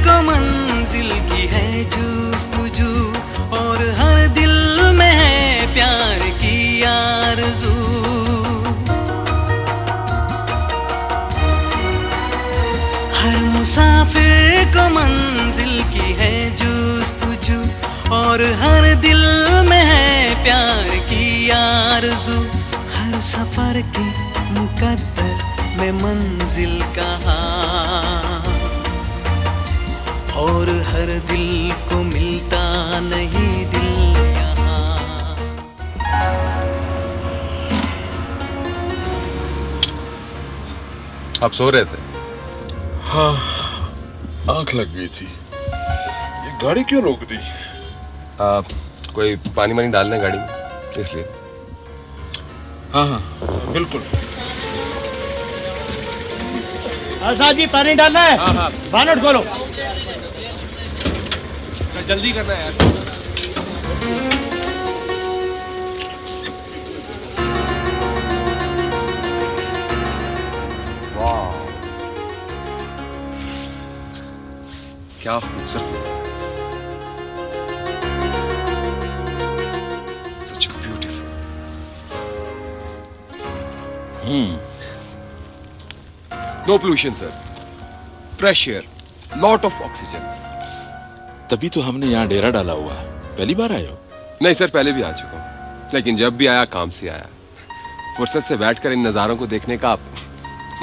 को मंजिल की है जुस्तजू, और हर दिल में है प्यार की आरज़ू। हर मुसाफिर को मंजिल की है जुस्तजू, और हर दिल में है प्यार की आरज़ू। हर सफर के मुकद्दर में मंजिल कहाँ, और हर दिल को मिलता नहीं दिल यहाँ। आप सो रहे थे? हाँ, आंख लग गई थी। ये गाड़ी क्यों रोक दी? कोई पानी वानी डालना है गाड़ी में, इसलिए। हाँ हाँ बिल्कुल। साहब जी पानी डालना है। हाँ हाँ बानट खोलो। जल्दी करना है यार। वाह, क्या खूबसूरत। Such a beautiful. No pollution, sir. Fresh air, lot of oxygen. तभी तो हमने यहाँ डेरा डाला हुआ है। पहली बार आए हो? नहीं सर, पहले भी आ चुका हूँ, लेकिन जब भी आया काम से आया। फुर्सत से बैठकर इन नज़ारों को देखने का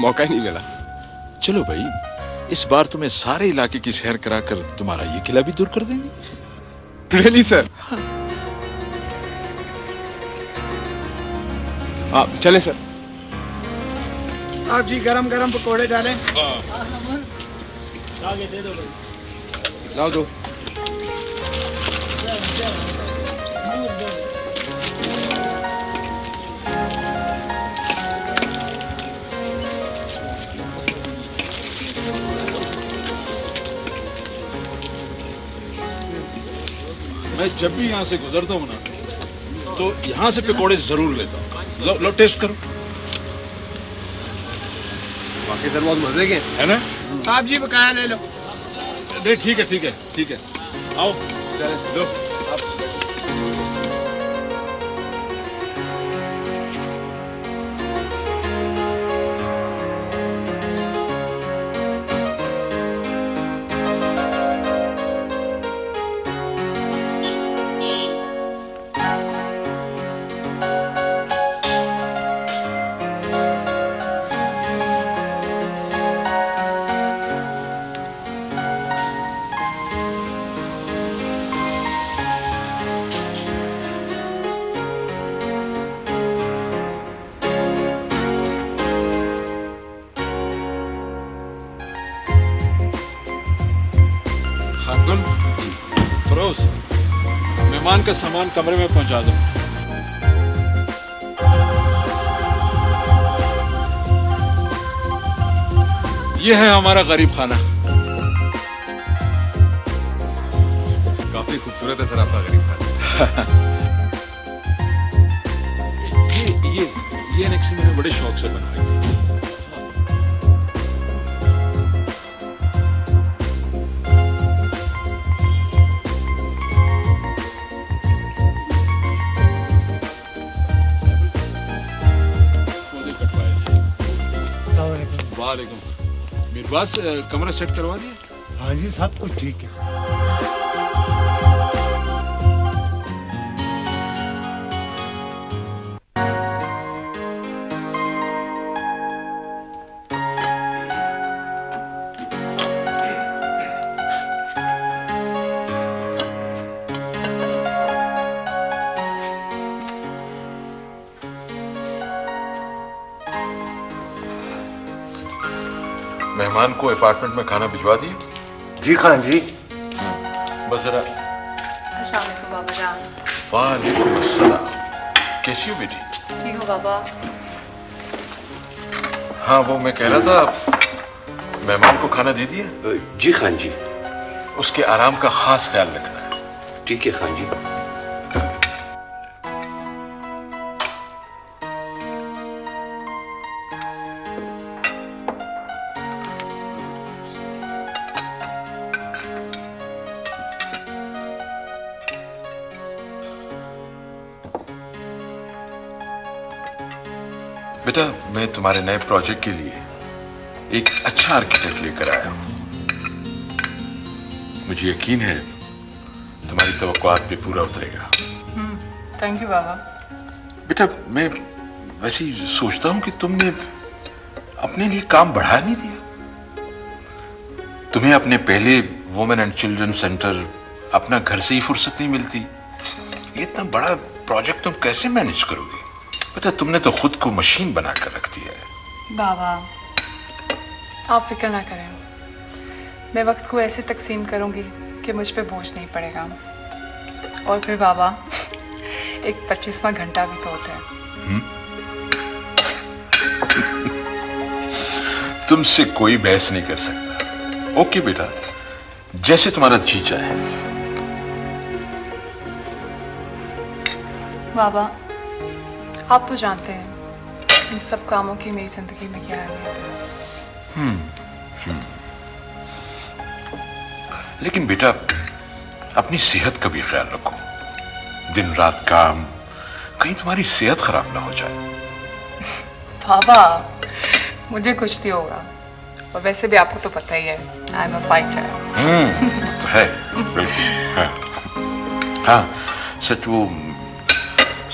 मौका ही नहीं मिला। चलो भाई, इस बार तुम्हें सारे इलाके की सैर कराकर तुम्हारा ये किला भी दूर कर देंगे। Really sir? आप चलें सर। साहब जी गरम गरम पकोड़े डालें। लाओ दो। मैं जब भी यहाँ से गुजरता हूँ ना, तो यहाँ से पकोड़े जरूर लेता हूँ। लो टेस्ट करो। बाकी सर बहुत मजे के है ना? साहब जी बकाया ले लो। नहीं ठीक है ठीक है ठीक है, आओ चले लो। फरोज, मेहमान का सामान कमरे में पहुंचा दो। ये है हमारा गरीब खाना। काफी खूबसूरत है सर आपका गरीब खाना। ये नेक्स्ट मैंने बड़े शौक से बनाई थी। वालेकुम। मिरवास, कमरा सेट करवा दिया? हाँ जी सब कुछ ठीक है। मेहमान को अपार्टमेंट में खाना भिजवा दिए? जी खान जी। बस जरा। अस्सलाम वालेकुम बाबा जान। वालेकुम अस्सलाम। कैसी हो बेटी? ठीक हो बाबा? हाँ, वो मैं कह रहा था, मेहमान को खाना दे दिया? जी खान जी। उसके आराम का खास ख्याल रखना। ठीक है खान जी। बेटा, मैं तुम्हारे नए प्रोजेक्ट के लिए एक अच्छा आर्किटेक्ट लेकर आया हूं। मुझे यकीन है तुम्हारी तवक्कुआत पे पूरा उतरेगा। थैंक यू बाबा। बेटा, मैं वैसे ही सोचता हूं कि तुमने अपने लिए काम बढ़ा नहीं दिया। तुम्हें अपने पहले वुमेन एंड चिल्ड्रन सेंटर, अपना घर से ही फुर्सत नहीं मिलती। ये इतना बड़ा प्रोजेक्ट तुम कैसे मैनेज करोगे? बेटा, तुमने तो खुद को मशीन बनाकर रख दिया है। बाबा आप फिक्र ना करें, मैं वक्त को ऐसे तकसीम करूंगी कि मुझ पे बोझ नहीं पड़ेगा। और फिर बाबा एक 25वां घंटा भी तो होता है। तुमसे कोई बहस नहीं कर सकता। ओके बेटा, जैसे तुम्हारा जी चाहे। बाबा आप तो जानते हैं इन सब कामों की मेरी जिंदगी में क्या अहमियत है। लेकिन बेटा, अपनी सेहत का भी ख्याल रखो। दिन रात काम, कहीं तुम्हारी सेहत खराब ना हो जाए। बाबा मुझे कुछ नहीं होगा, और वैसे भी आपको तो पता ही है आई एम अ फाइटर। तो है बिल्कुल। हाँ सच, वो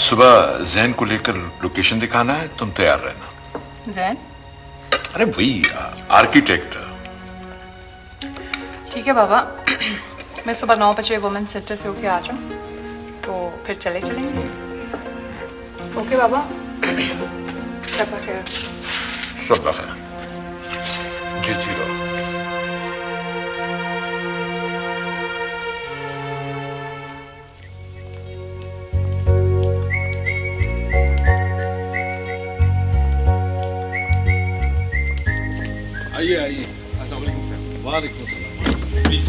सुबह जैन को लेकर लोकेशन दिखाना है, तुम तैयार रहना। जैन? अरे वही आर्किटेक्ट। ठीक है बाबा, मैं सुबह 9 बजे वुमेन सेंटर से होके आ जाऊँ तो फिर चलेंगे। ओके बाबा, शब बखैर। शब बखैर। जीती रहो। आइए आइए। अस्सलाम वालेकुम सर। वालेकुम सलाम। प्लीज।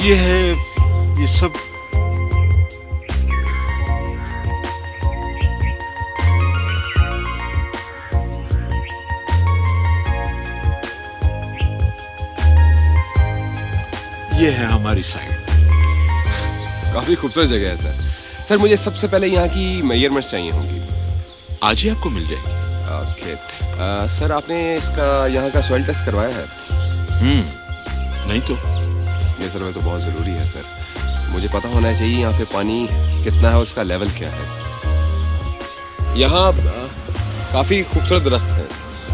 ये है, ये सब ये है हमारी साइड। काफी खूबसूरत जगह है सर। सर मुझे सबसे पहले यहाँ की मेजरमेंट्स चाहिए होंगी। आज ही आपको मिल जाएगी। ओके। सर आपने इसका यहाँ का सॉइल टेस्ट करवाया है? नहीं तो ये सर में तो बहुत ज़रूरी है सर। मुझे पता होना चाहिए यहाँ पे पानी कितना है और उसका लेवल क्या है। यहाँ काफ़ी खूबसूरत दरख्त है,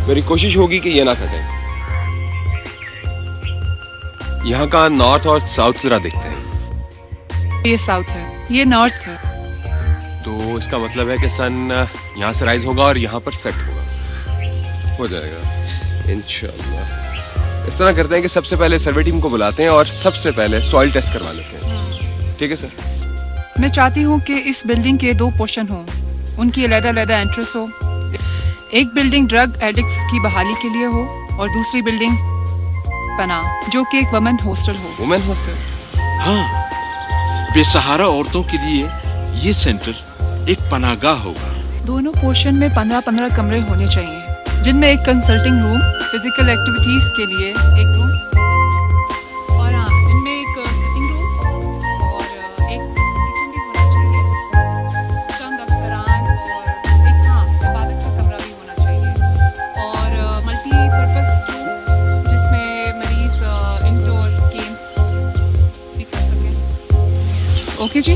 मेरी कोशिश होगी कि ये ना कटें। यहाँ का नॉर्थ और साउथ ज़रा देखते हैं। ये साउथ है, ये नॉर्थ है। तो इसका मतलब है कि सन यहाँ से राइज होगा और यहाँ पर सेट होगा। हो जाएगा इंशाल्लाह। इस तरह करते हैं कि सबसे पहले सर्वे टीम को बुलाते हैं और सबसे पहले सॉइल टेस्ट करवा लेते हैं। ठीक है सर। मैं चाहती हूँ कि इस बिल्डिंग के 2 पोर्शन हों, उनकी अलग-अलग एंट्रेंस हो। एक बिल्डिंग ड्रग एडिक्ट्स की बहाली के लिए हो और दूसरी बिल्डिंग पनाह, जो कि एक वुमेन हॉस्टल हो। Women hostel? हाँ, बेसहारा औरतों के लिए ये सेंटर एक पनाहगाह होगा। दोनों पोर्शन में 15-15 कमरे होने चाहिए, जिनमें एक कंसल्टिंग रूम, फिजिकल एक्टिविटीज के लिए एक रूम, और हाँ इनमें एक सिटिंग रूम और एक किचन भी होना चाहिए, चंद अफसरान और एक इबादत का कमरा भी होना चाहिए, और मल्टीपर्पज़ रूम जिसमें मरीज इंडोर गेम्स भी कर ओके जी?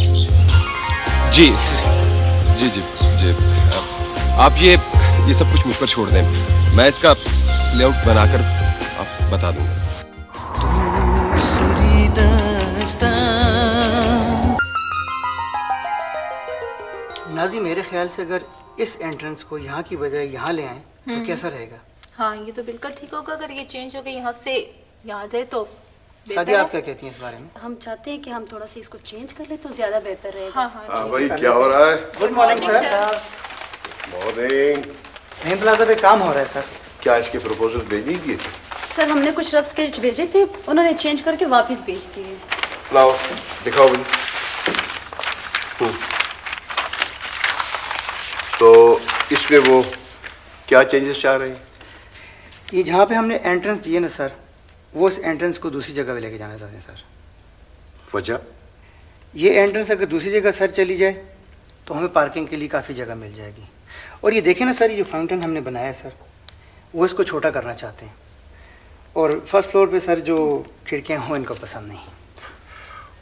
जी जी जी जी आप ये सब कुछ मुझ पर छोड़ दें, मैं इसका लेआउट बनाकर आप बता दूंगा। दूसरी दास्तां। नाजी, मेरे ख्याल से अगर इस एंट्रेंस को यहाँ की बजाय यहाँ ले आए तो कैसा रहेगा? हाँ, ये तो बिल्कुल ठीक होगा। अगर ये चेंज हो गया यहाँ से यहाँ आ जाए तो सादिया, आप क्या कहती हैं इस बारे में? हम चाहते हैं कि हम थोड़ा सा इसको चेंज कर ले तो ज्यादा बेहतर रहेगा। हाँ हाँ हाँ भाई, क्या हो रहा है? Good morning sir. Morning. Main plaza पे काम हो रहा है सर। क्या इसके प्रपोजल भेज नहीं दिए थे? सर, हमने कुछ रफ स्केच भेजे थे, उन्होंने चेंज करके वापस भेज दिए। लाओ दिखाओ मुझे। तो इसमें वो क्या चेंजेस चाह रहे हैं? ये जहाँ पे हमने एंट्रेंस दिए ना सर, वो इस एंट्रेंस को दूसरी जगह पे लेके जाना चाहते हैं सर। वजह? ये एंट्रेंस अगर दूसरी जगह सर चली जाए तो हमें पार्किंग के लिए काफ़ी जगह मिल जाएगी। और ये देखें ना सर, ये जो फाउंटेन हमने बनाया है सर, वो इसको छोटा करना चाहते हैं। और फर्स्ट फ्लोर पे सर जो खिड़कियाँ हों, इनको पसंद नहीं।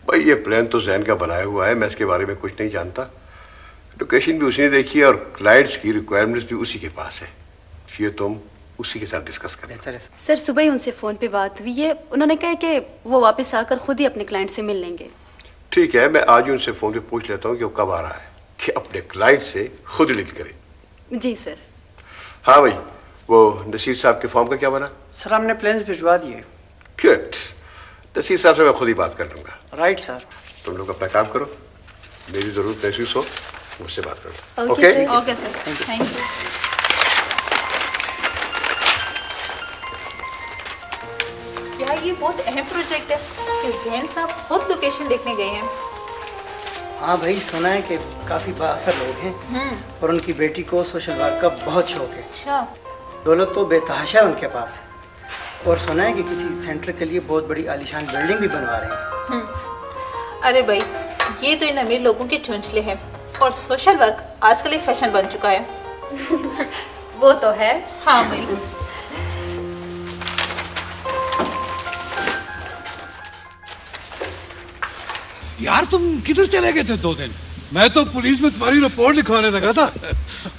भाई ये प्लान तो जहन का बनाया हुआ है, मैं इसके बारे में कुछ नहीं जानता। लोकेशन भी उसने देखी है और क्लाइंट्स की रिक्वायरमेंट्स भी उसी के पास है। ये तुम उसी के साथ डिस्कस करें। बेहतर है सर, सुबह ही उनसे फ़ोन पे बात हुई है, उन्होंने कहा कि वो वापस आकर खुद ही अपने क्लाइंट से मिल लेंगे। ठीक है, मैं आज ही उनसे फ़ोन पे पूछ लेता हूँ कि वो कब आ रहा है, कि अपने क्लाइंट से खुद डील करे। जी सर। हाँ भाई, वो नसीर साहब के फॉर्म का क्या बना? सर, हमने प्लान्स भिजवा दिए। गुड। नसीर साहब से मैं खुद ही बात कर लूँगा। Right sir. तुम लोग अपना काम करो, मेरी ज़रूरत महसूस हो मुझसे बात कर लो। Okay sir. Okay sir, thank you. यार, ये बहुत अहम प्रोजेक्ट है कि जैन साहब खुद लोकेशन देखने गए हैं। हाँ भाई, सुना है कि काफ़ी बाअसर लोग हैं और उनकी बेटी को सोशल वर्क का बहुत शौक है। अच्छा। दौलत तो बेतहाशा है उनके पास, और सुना है कि किसी सेंटर के लिए बहुत बड़ी आलीशान बिल्डिंग भी बनवा रहे हैं। अरे भाई, ये तो इन अमीर लोगों के चुंचले हैं और सोशल वर्क आजकल एक फैशन बन चुका है। वो तो है। हाँ भाई। यार, तुम किधर चले गए थे 2 दिन? मैं तो पुलिस में तुम्हारी रिपोर्ट लिखवाने लगा था।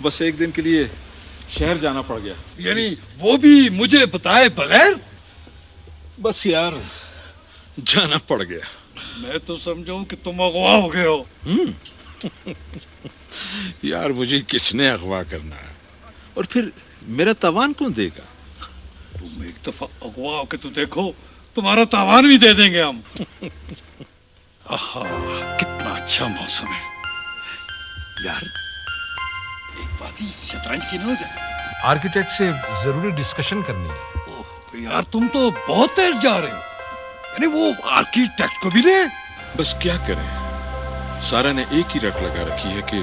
बस एक दिन के लिए शहर जाना पड़ गया। यानी वो भी मुझे बताए बगैर? बस यार, जाना पड़ गया। मैं तो समझूं कि तुम अगवा हो गए हो। यार, मुझे किसने अगवा करना है, और फिर मेरा तावान कौन देगा? तुम एक दफा अगवा होके तो देखो, तुम्हारा तावान भी दे देंगे हम। आहा, कितना अच्छा मौसम है यार। एक बाजी शतरंज की न हो जाए? आर्किटेक्ट से जरूरी डिस्कशन करनी है। ओह यार, तुम तो बहुत तेज जा रहे हो। यानी वो आर्किटेक्ट को भी ले। बस क्या करें, सारा ने एक ही रट लगा रखी है कि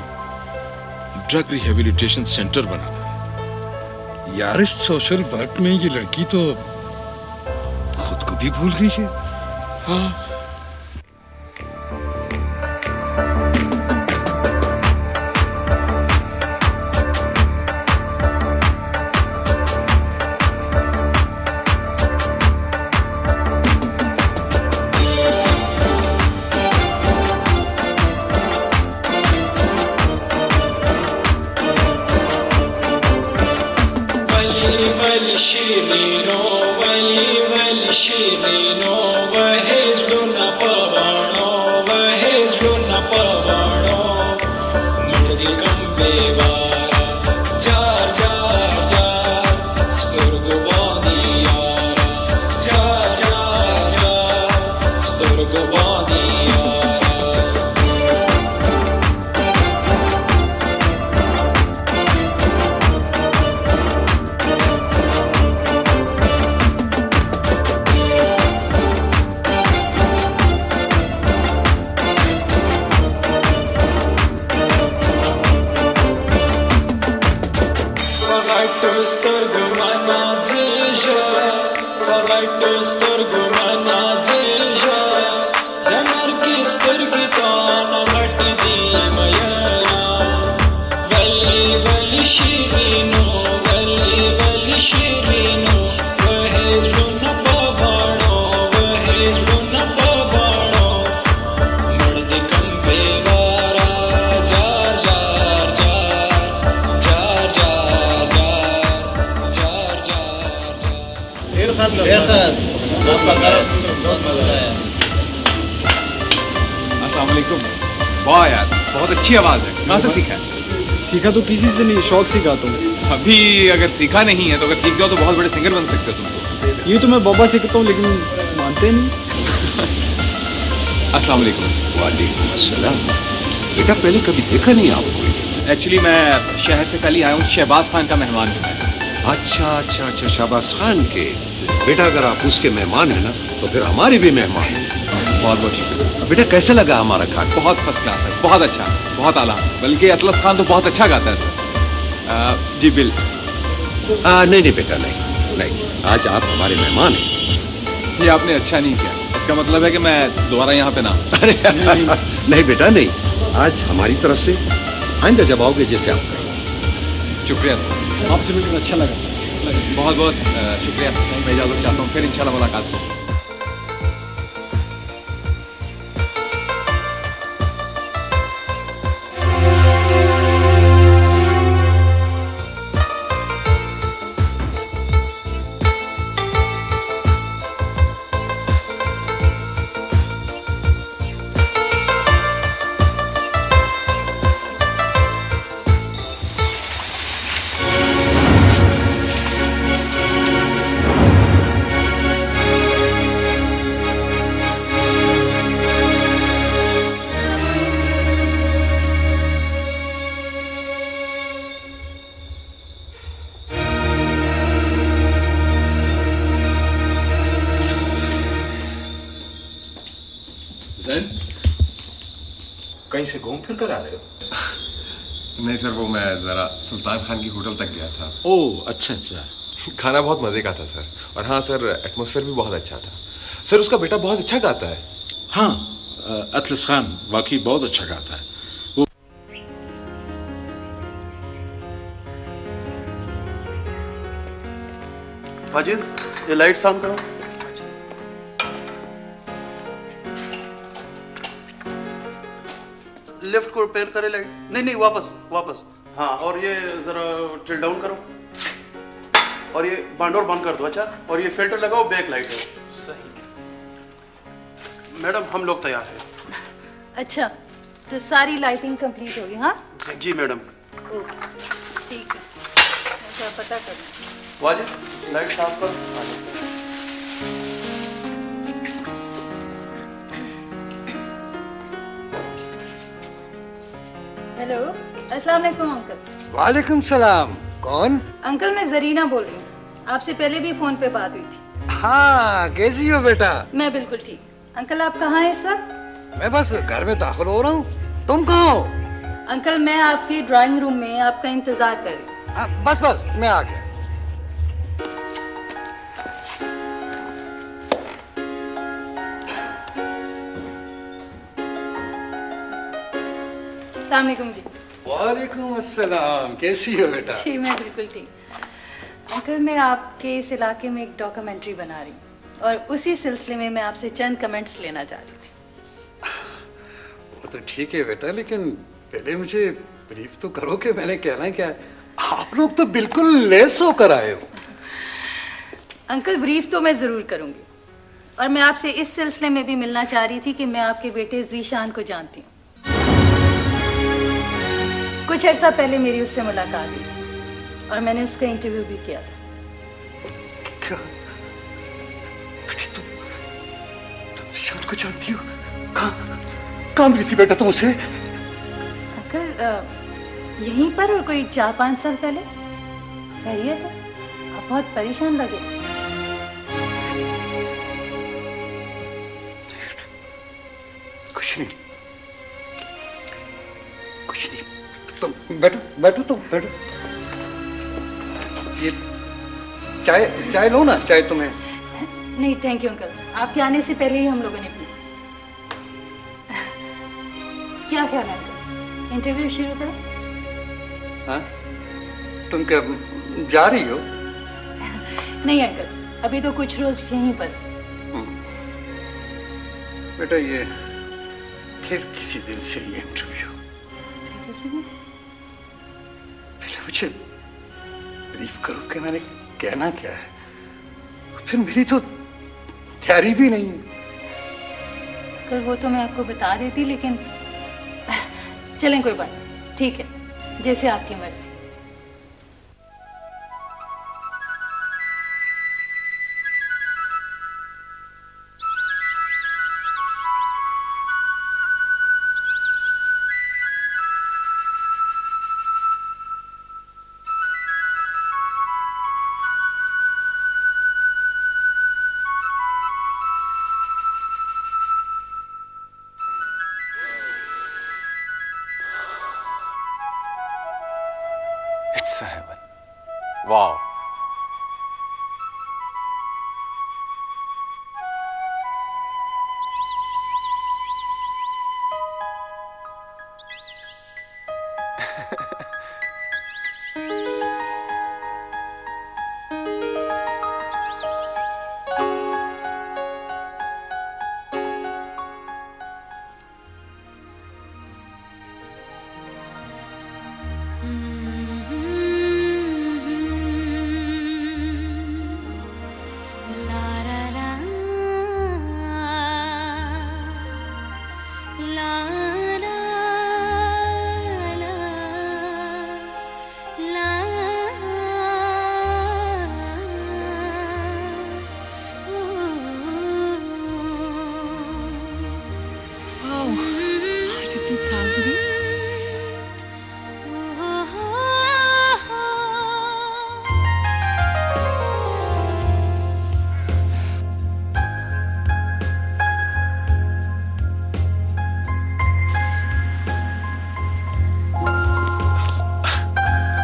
ड्रग रिहेबिलिटेशन सेंटर बनाना है। यार, इस सोशल वर्क में ये लड़की तो खुद को भी भूल गई है। हाँ, अस्सलाम वालेकुम। वाह यार, बहुत अच्छी आवाज है। कहाँ से सीखा है? सीखा तो किसी से नहीं, शौक सीखा तुम। अभी अगर सीखा नहीं है तो अगर सीख जाओ तो बहुत बड़े सिंगर बन सकते हो तुम तो। ये तो मैं बाबा सीखता हूँ लेकिन मानते नहीं। अस्सलाम वालेकुम। वालेकुम अस्सलाम। बेटा पहले कभी देखा नहीं आपको? एक्चुअली मैं शहर से कल ही आया हूँ, शहबाज खान का मेहमान हूँ मैं। अच्छा अच्छा अच्छा, शाबाश खान के। बेटा अगर आप उसके मेहमान हैं ना तो फिर हमारे भी मेहमान हैं। बहुत बहुत शुक्रिया। बेटा कैसे लगा हमारा खाना? बहुत फर्स्ट क्लास है, बहुत अच्छा, बहुत आला। बल्कि अतलस खान तो बहुत अच्छा गाता है सर। जी बिल। नहीं नहीं बेटा, नहीं नहीं, आज आप हमारे मेहमान हैं। ये आपने अच्छा नहीं किया, इसका मतलब है कि मैं दोबारा यहाँ पे ना। अरे नहीं बेटा नहीं, आज हमारी तरफ से आइंदा जब आओगे जैसे आप कहें। शुक्रिया सर, आपसे मिलकर अच्छा लगा। बहुत बहुत शुक्रिया। मैं इजाज़त चाहता हूँ, फिर इंशाल्लाह मुलाकात होगी। कहीं से घूम फिर कर आ रहे हो? नहीं सर, वो मैं ज़रा सुल्तान खान की होटल तक गया था। ओह अच्छा अच्छा। खाना बहुत मज़े का था सर, और हाँ सर एटमॉस्फेयर भी बहुत अच्छा था। सर उसका बेटा बहुत अच्छा गाता है। हाँ, अतलस खान वाकई बहुत अच्छा गाता है। वो वाजिद, ये लाइट्स ऑन करो। लेफ्ट को पेयर करे लाइट। नहीं नहीं, वापस वापस। हाँ, और ये जरा टिल डाउन करो, और ये बांडोर बंद कर दो। अच्छा, और ये फिल्टर लगाओ, बैक लाइट है। सही। मैडम हम लोग तैयार हैं। अच्छा, तो सारी लाइटिंग कंप्लीट होगी? हाँ जी मैडम। ठीक है, अच्छा पता कर। वाजिद, लाइट साफ कर। हेलो, अस्सलाम वालेकुम अंकल। वालेकुम सलाम। कौन? अंकल मैं जरीना बोल रही हूँ, आपसे पहले भी फोन पे बात हुई थी। हाँ, कैसी हो बेटा? मैं बिल्कुल ठीक। अंकल आप कहाँ हैं इस वक्त? मैं बस घर में दाखिल हो रहा हूँ। तुम कहाँ हो? अंकल मैं आपके ड्राइंग रूम में आपका इंतजार कर रही हूँ। बस बस मैं आ गया। अस्सलाम वालेकुम जी। वालेकुम अस्सलाम। कैसी हो बेटा? जी मैं बिल्कुल ठीक। अंकल मैं आपके इस इलाके में एक डॉक्यूमेंट्री बना रही हूँ, और उसी सिलसिले में मैं आपसे चंद कमेंट्स लेना चाह रही थी। वो तो ठीक है बेटा, लेकिन पहले मुझे ब्रीफ तो करो कि मैंने कहना क्या है। आप लोग तो बिल्कुल लेस होकर आए हो। अंकल ब्रीफ तो मैं ज़रूर करूँगी, और मैं आपसे इस सिलसिले में भी मिलना चाह रही थी कि मैं आपके बेटे जीशान को जानती हूँ। कुछ अर्सा पहले मेरी उससे मुलाकात हुई थी, और मैंने उसका इंटरव्यू भी किया था। तुम जीशान को जानती हो? कहाँ मिली थी बेटा तुम उसे? अंकल यहीं पर, और कोई 4-5 साल पहले। खैरियत है? आप बहुत परेशान लगे। कुछ नहीं, कुछ नहीं। तुम बैठो बैठो, तुम बैठो। ये चाय चाय लो ना, चाय तुम्हें। नहीं थैंक यू अंकल, आपके आने से पहले ही हम लोगों ने पी। क्या ख्याल है अंकल, इंटरव्यू शुरू करो? हाँ, तुम क्या जा रही हो? नहीं अंकल, अभी तो कुछ रोज यहीं पर। बेटा ये फिर किसी दिन से ये इंटरव्यू। पहले मुझे ब्रीफ करो कि मैंने कहना क्या है, फिर मेरी तो शायरी भी नहीं। कल वो तो मैं आपको बता देती, लेकिन चलें कोई बात नहीं, ठीक है, जैसे आपकी मर्जी। It's a heaven. Wow.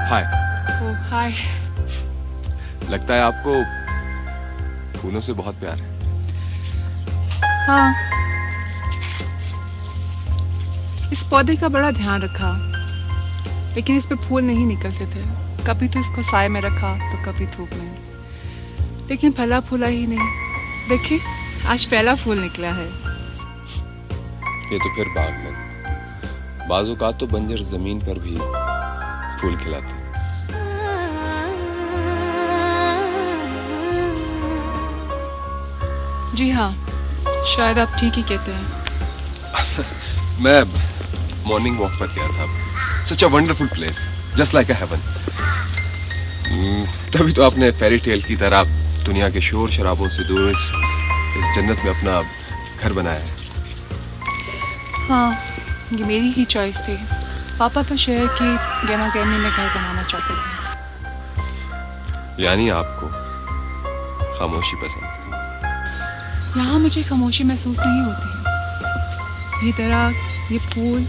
हाय। हाय। लगता है आपको फूलों से बहुत प्यार है। हाँ, इस पौधे का बड़ा ध्यान रखा, लेकिन इस पे फूल नहीं निकलते थे। कभी तो इसको साए में रखा तो कभी धूप में, लेकिन फला फूला ही नहीं। देखिए, आज पहला फूल निकला है। ये तो फिर बाग में, बाजू का तो बंजर जमीन पर भी फूल खिलाते। जी हाँ, शायद आप ठीक ही कहते हैं। मैं मॉर्निंग वॉक पर गया था। Such a wonderful place, just like a heaven. तभी तो आपने फेरी टेल की तरह दुनिया के शोर शराबों से दूर इस जन्नत में अपना घर बनाया है। हाँ, ये मेरी ही चॉइस थी। पापा तो शहर की गहमा-गहमी में घर बनाना चाहते थे। यानी आपको खामोशी पसंद है। यहाँ मुझे खामोशी महसूस नहीं होती। ये दरख्त, ये फूल,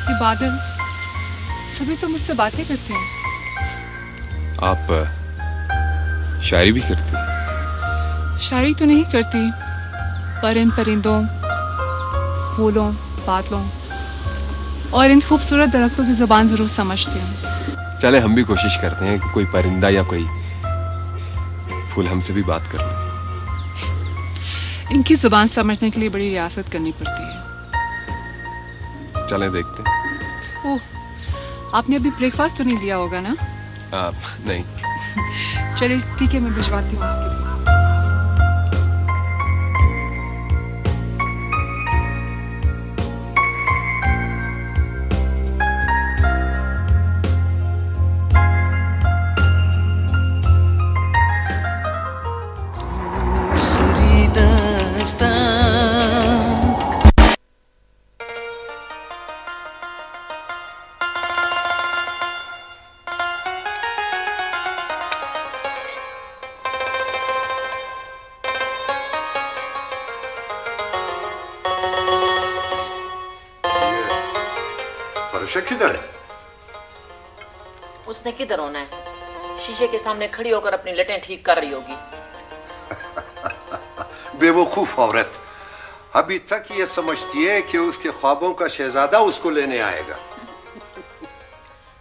ये बादल, सभी तो मुझसे बातें करते हैं। आप शायरी भी करती हैं? शायरी तो नहीं करती, पर इन परिंदों, फूलों, बादलों और इन खूबसूरत दरख्तों की ज़ुबान ज़रूर समझती हूँ। चले हम भी कोशिश करते हैं कि कोई परिंदा या कोई फूल हमसे भी बात कर ले। इनकी ज़ुबान समझने के लिए बड़ी रियासत करनी पड़ती है। चले देखते हैं। ओह, आपने अभी ब्रेकफास्ट तो नहीं लिया होगा ना? नहीं। चलिए ठीक है, मैं भिजवाती हूँ आपके लिए। किधर है? उसने किधर होना है? शीशे के सामने खड़ी होकर अपनी लटें ठीक कर रही होगी। बेवकूफ औरत, अभी तक ये समझती है कि उसके ख्वाबों का शहजादा उसको लेने आएगा।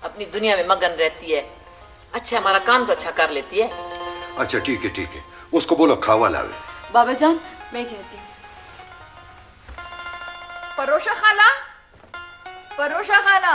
अपनी दुनिया में मगन रहती है। अच्छा, हमारा काम तो अच्छा कर लेती है। अच्छा ठीक है, उसको बोलो खावा लावे। बाबा जान, मैं कहती हूँ। परोशा खाला, परोशा खाला,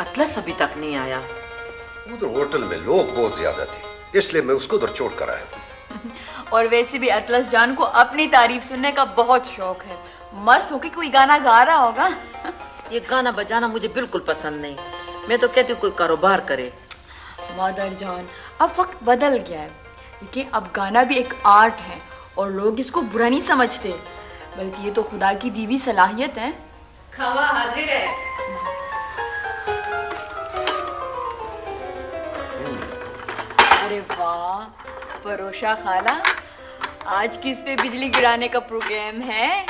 अतलस अभी तक नहीं आया। उधर होटल में लोग बहुत ज्यादा थे, इसलिए मैं उसको उधर छोड़ कर आया। और वैसे भी अतलस जान को अपनी तारीफ सुनने का बहुत शौक है। मस्त होके कोई गाना गा रहा होगा। ये गाना बजाना मुझे बिल्कुल पसंद नहीं। मैं तो कहती हूँ कोई कारोबार करे। मदर जान, अब वक्त बदल गया है। देखिए, अब गाना भी एक आर्ट है और लोग इसको बुरा नहीं समझते, बल्कि ये तो खुदा की दी हुई सलाहियत है। खावा हाजिर है। अरे वाह परोशा खाला, आज किस पे बिजली गिराने का प्रोग्राम है?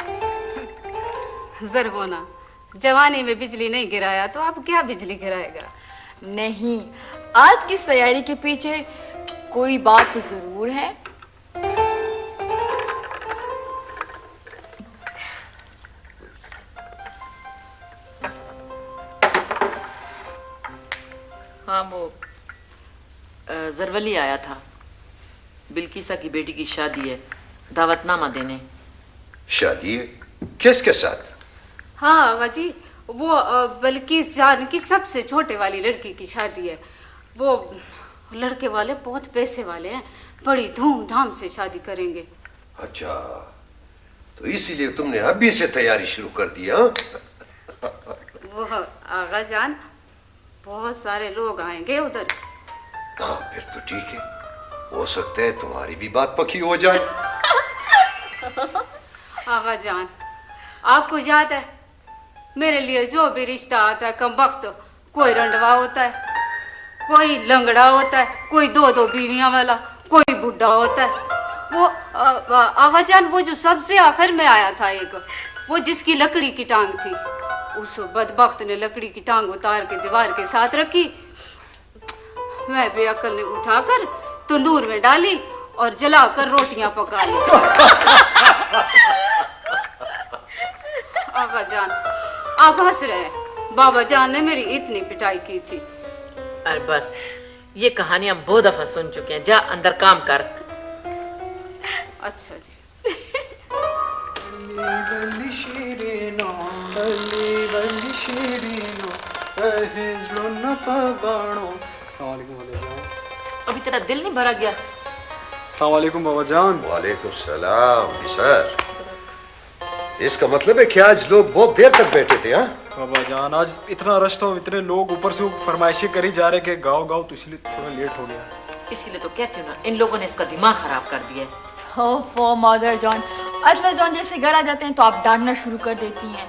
जरगोना, जवानी में बिजली नहीं गिराया तो अब क्या बिजली गिराएगा? नहीं, आज किस तैयारी के पीछे कोई बात तो जरूर है। हाँ, वो जरवली आया था। बिल्किसा की बेटी की शादी है, दावतनामा देने। शादी है? किसके साथ? हाँ आगा जी, वो बल्किस जान की सबसे छोटे वाली लड़की की शादी है। वो लड़के वाले बहुत पैसे वाले हैं, बड़ी धूमधाम से शादी करेंगे। अच्छा, तो इसीलिए तुमने अभी से तैयारी शुरू कर दी? हाँ, वो आगा जान, बहुत सारे लोग आएंगे उधर। हाँ, फिर तो ठीक है। हो सकता है तुम्हारी भी बात पक्की हो जाए। आगा जान, आपको याद है मेरे लिए जो भी रिश्ता आता है कमबख्त, कोई रंडवा होता है, कोई लंगड़ा होता है, कोई दो दो बीवियां वाला, कोई बुढ़ा होता है। वो आगा जान, वो जो सबसे आखिर में आया था एक, वो जिसकी लकड़ी की टांग थी, उस बदबख्त ने लकड़ी की टांग उतार के दीवार के साथ रखी। मैं बेअक्ल ने उठाकर तंदूर में डाली और जलाकर रोटियां पका ली। आगा जान, आप हंस रहे हैं। बाबा जान ने मेरी इतनी पिटाई की थी। अरे बस, ये कहानी हम बहुत दफा सुन चुके हैं। जा अंदर काम कर। अच्छा जी। अभी तेरा दिल नहीं भरा गया? अस्सलाम वालेकुम बाबा जान। वालेकुम सलाम सर। इसका मतलब है कि आज लोग बहुत देर तक बैठे थे? हाँ बाबा जान, आज इतना रश था, इतने लोग, ऊपर से फरमाइशें करी जा रहे कि गाओ गाओ, तो इसलिए थोड़ा लेट हो गया। इसीलिए तो कहती हूँ ना, इन लोगों ने इसका दिमाग खराब कर दिया है। हो मदर जॉन, अतला जॉन जैसे घर आ जाते हैं तो आप डांटना शुरू कर देती हैं।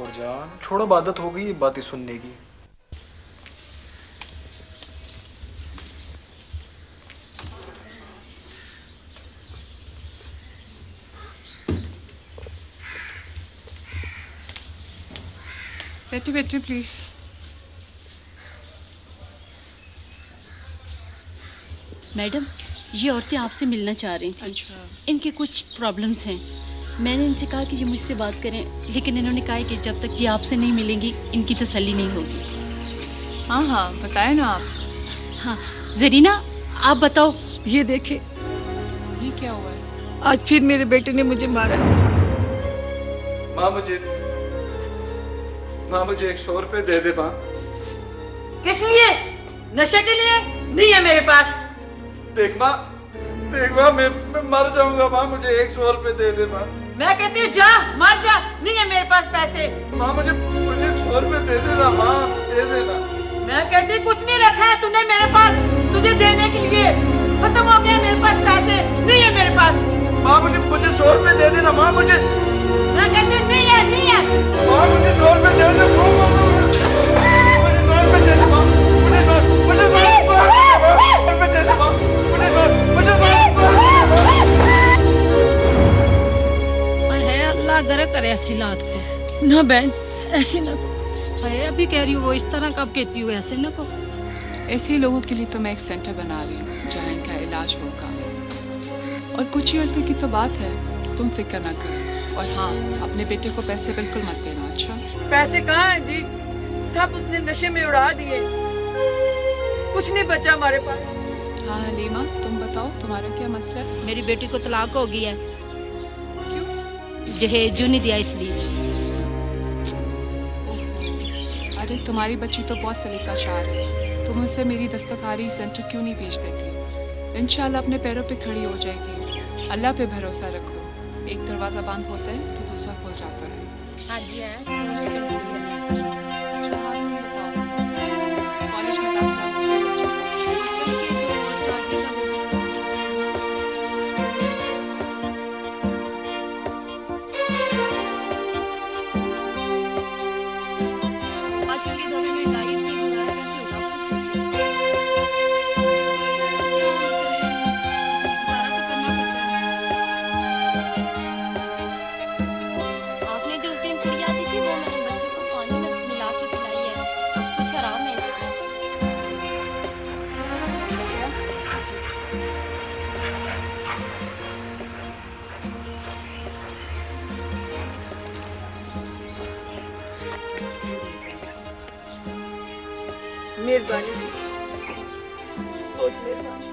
और जान, छोड़ो, आदत हो गई बातें सुनने की। बैठे बैठे प्लीज। मैडम, ये औरतें आपसे मिलना चाह रही थी। अच्छा। इनके कुछ प्रॉब्लम्स हैं। मैंने इनसे कहा कि ये मुझसे बात करें, लेकिन इन्होंने कहा कि जब तक ये आपसे नहीं मिलेंगी इनकी तसल्ली नहीं होगी। हाँ हाँ, बताए ना आप। हाँ जरीना, आप बताओ। ये देखे, ये क्या हुआ है? आज फिर मेरे बेटे ने मुझे मारा। माँ मुझे 100 रुपए दे दे माँ। किस लिए? नशे के लिए? नहीं है मेरे पास। देख माँ, मैं मर जाऊंगा माँ, मुझे 100 रुपए दे दे माँ। मैं कहती हूँ जा, मर जा, नहीं है मेरे पास पैसे। माँ मुझे 100 रुपए दे देना माँ, दे देना। मैं कहती हूँ कुछ नहीं रखा है तूने मेरे पास तुझे देने के लिए, खत्म हो गए मेरे पास पैसे, नहीं है मेरे पास। माँ मुझे 100 रुपए दे देना माँ, मुझे। मैं कहती हूँ नहीं है, नहीं है। माँ मुझे 100 रुपए दे दे, मुझे 100 रुपए दे दे माँ, मुझे 100 रुपए दे दे माँ, मुझे 100 है अल्लाह गर करे ऐसी लात को। ना बहन, ऐसे ना को। है अभी कह रही हूँ, वो इस तरह कब कहती हूँ, ऐसे ना को। ऐसे लोगों के लिए तो मैं एक सेंटर बना रही हूँ जहाँ इनका इलाज होगा। और कुछ ही अर्से की तो बात है, तुम फिक्र ना करो। और हाँ, अपने बेटे को पैसे बिल्कुल मत देना। अच्छा? पैसे कहाँ हैं जी? सब उसने नशे में उड़ा दिए, कुछ नहीं बचा हमारे पास। हाँ हलीमा, तुम बताओ, तुम्हारा क्या मसला है? मेरी बेटी को तलाक हो गई है। क्यों? जहेज जो नहीं दिया इसलिए। अरे तुम्हारी बच्ची तो बहुत सलीकाशार है, तुम उससे मेरी दस्तकारी सेंटर क्यों नहीं भेज देती? इंशाल्लाह अपने पैरों पे खड़ी हो जाएगी। अल्लाह पे भरोसा रखो, एक दरवाज़ा बंद होता है तो दूसरा खुल जाता है। हाँ जी हाँ, कॉलेज में दाखिला आजकल के दौर में गाड़ी इतनी गुजारा कैसे होगा? आपने जो उस दिन पुड़िया दी थी वो मैंने बच्चे को पानी में मिला के पिलाई है। अब कुछ आराम है इसको। मेहरबानी बहुत मेहरबानी।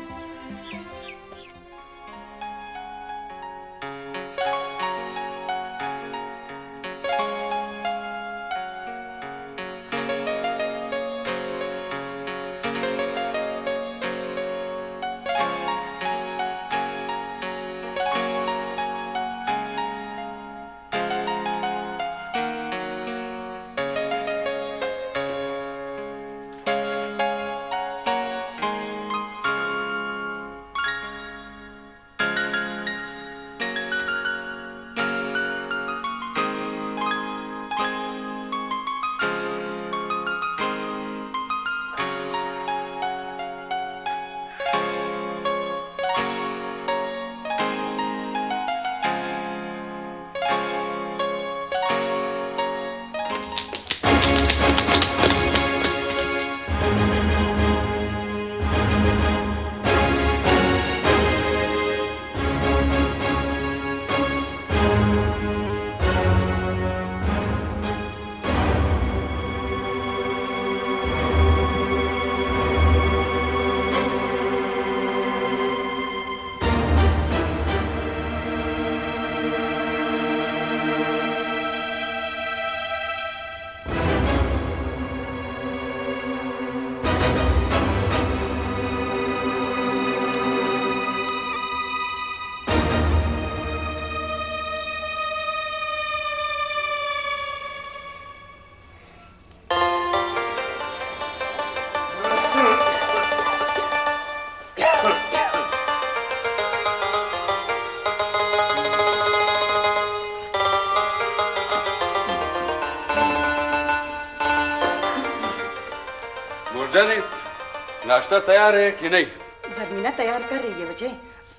नाश्ता तैयार है कि नहीं? ज़मीना तैयार कर रही है बच्चे,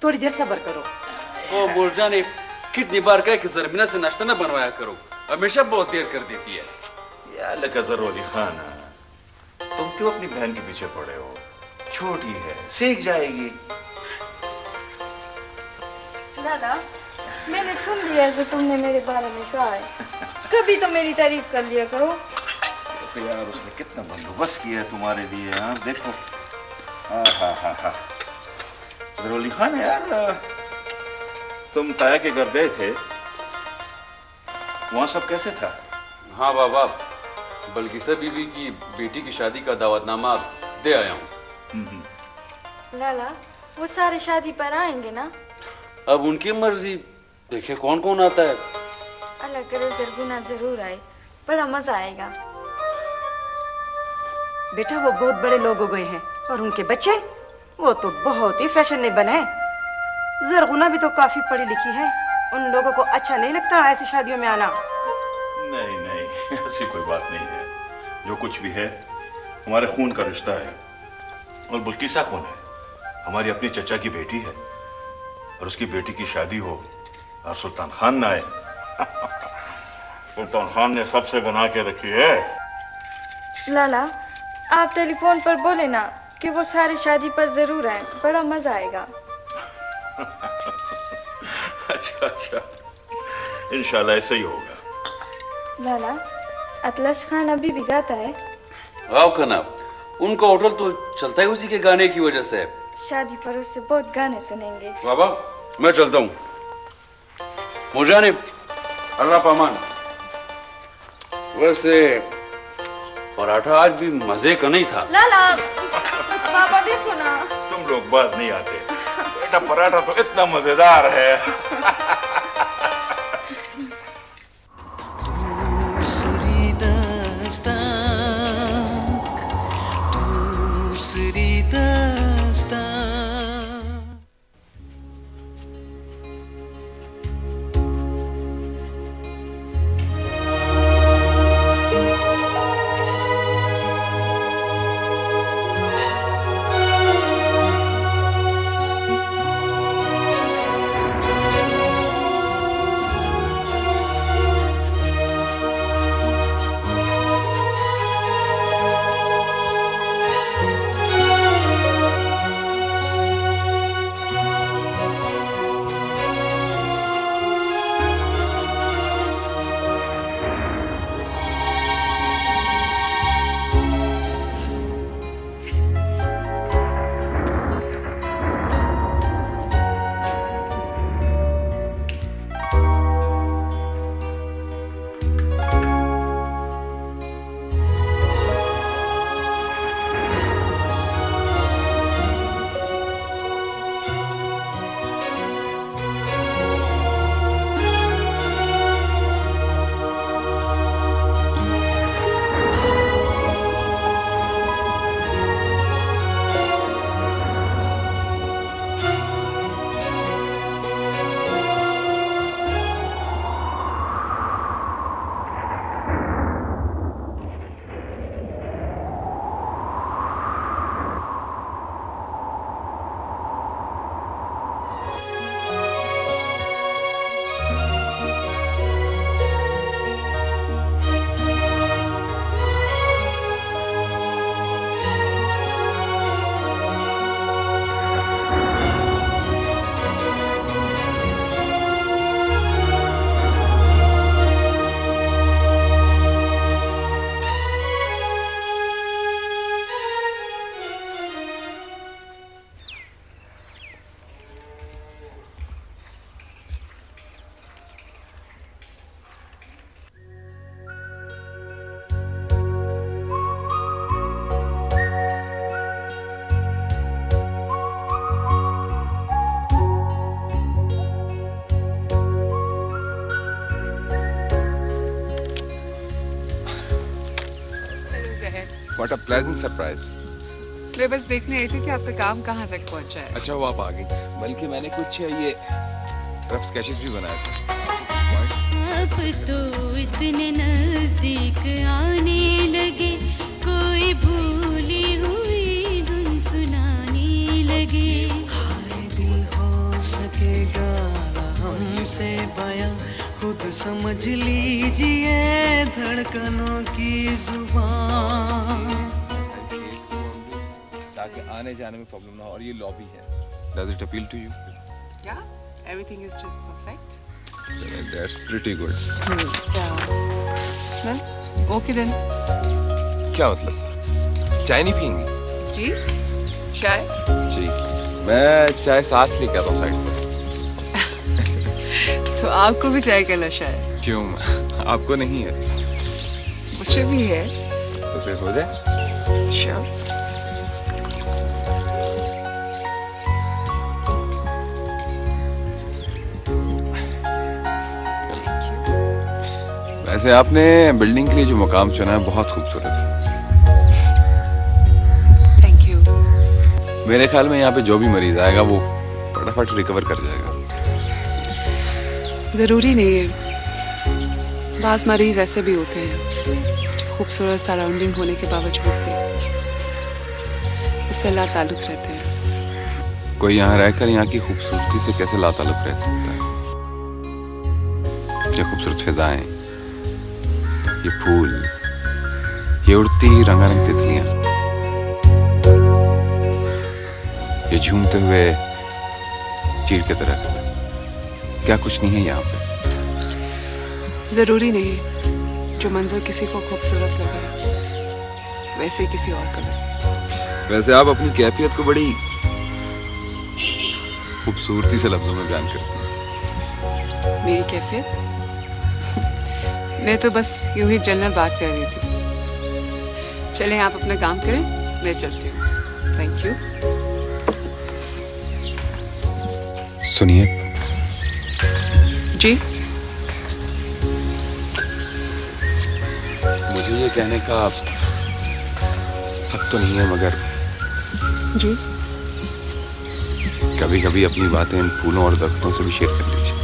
थोड़ी देर सब्र करो। ओ मुरजानी, कितनी बार कहे कि ज़मीना से नाश्ता न बनवाया करो, हमेशा बहुत देर कर देती है। या लकज़र अली खान, तुम क्यों अपनी बहन के पीछे पड़े हो? छोटी है, सीख जाएगी। दादा, मैंने सुन लिया जो तुमने मेरे बारे में कहा है, कभी तो मेरी तारीफ कर लिया करो। तो यार उसने कितना बंदोबस्त किया है तुम्हारे लिए। हाँ देखो, हाँ ज़रूरी खान यार, तुम ताया के घर गए थे, वहाँ सब कैसे था? हाँ बाबा, बल्किसा बीवी की बेटी की शादी का दावतनामा दे आया हूँ। लाला, वो सारे शादी पर आएंगे ना? अब उनकी मर्जी, देखे कौन कौन आता है। अल्लाह करे ज़रगुना जरूर आए, बड़ा मजा आएगा। बेटा वो बहुत बड़े लोग हो गए हैं और उनके बच्चे वो तो बहुत ही फैशनेबल हैं। ज़रगुना भी तो काफी पढ़ी लिखी है, उन लोगों को अच्छा नहीं लगता ऐसी शादियों में आना। नहीं नहीं, ऐसी कोई बात नहीं है। जो कुछ भी है हमारे खून का रिश्ता है। और बुल्किसा कौन है? हमारी अपनी चचा की बेटी है, और उसकी बेटी की शादी हो और सुल्तान खान ना आए। सुल्तान खान ने सबसे बना के रखी है। लाला, आप टेलीफोन पर बोले ना कि वो सारे शादी पर जरूर आए, बड़ा मजा आएगा। अच्छा, इंशाल्लाह ऐसा ही होगा। लाला, अतलश खान अभी भी गाता है? आओ कना, उनका होटल तो चलता है उसी के गाने की वजह से। शादी पर उससे बहुत गाने सुनेंगे। बाबा, मैं चलता हूँ। मुरजानी, अल्लाह पामान। वैसे पराठा आज भी मजे का नहीं था। लाला पापा देखो ना। तुम लोग बात नहीं आते। बेटा पराठा तो इतना मजेदार है। दूसरी दास्तां, दूसरी दास्तां। What a pleasant surprise. मैं बस देखने आई थी कि आपका काम कहाँ तक पहुँचा है। अच्छा वो आप आ गई। बल्कि मैंने कुछ ये रफ स्केचेस भी बनाए थे। अब तो इतने नजदीक आने लगे, कोई भूली हुई धुन सुनाने लगे। हाय दिल हो सकेगा हमसे बयां, खुद समझ लीजिए धड़कनों की जुबान। ताकि आने जाने में प्रॉब्लम ना हो। और ये लॉबी है। Does it appeal to you? Yeah, everything is just perfect. That's pretty good. Well, okay then. क्या मतलब? चाय नहीं पियेंगी? जी? चाय? जी। मैं चाय साथ लेके आता हूँ साइड पर। तो आपको भी चाय का नशा है? क्यों? आपको नहीं है? मुझे भी है। तो फिर हो जाए? Sure. वैसे आपने बिल्डिंग के लिए जो मकाम चुना है बहुत खूबसूरत है। Thank you. मेरे ख्याल में यहाँ पे जो भी मरीज आएगा वो फटाफट रिकवर कर जाएगा। जरूरी नहीं है। बाज मरीज ऐसे भी होते हैं जो खूबसूरत सराउंडिंग होने के बावजूद भी इससे लाताल्लुक रहते हैं। कोई यहाँ रहकर यहाँ की खूबसूरती से कैसे लाताल्लुक रह सकता है? ये खूबसूरत फिजाएं, ये फूल, ये उड़ती रंगारंग तितलियां, ये झूमते हुए चीड़ के तरह, क्या कुछ नहीं है यहाँ पे? जरूरी नहीं जो मंजर किसी को खूबसूरत लगे वैसे किसी और को लगे। वैसे आप अपनी कैफियत को बड़ी खूबसूरती से लफ्जों में बयान करती हैं। मेरी कैफियत? मैं तो बस यूं ही जनरल बात कर रही थी। चलें, आप अपना काम करें, मैं चलती हूँ। Thank you. सुनिए जी, मुझे ये कहने का हक तो नहीं है, मगर जी, कभी कभी अपनी बातें इन फूलों और दरख्तों से भी शेयर कर लीजिए।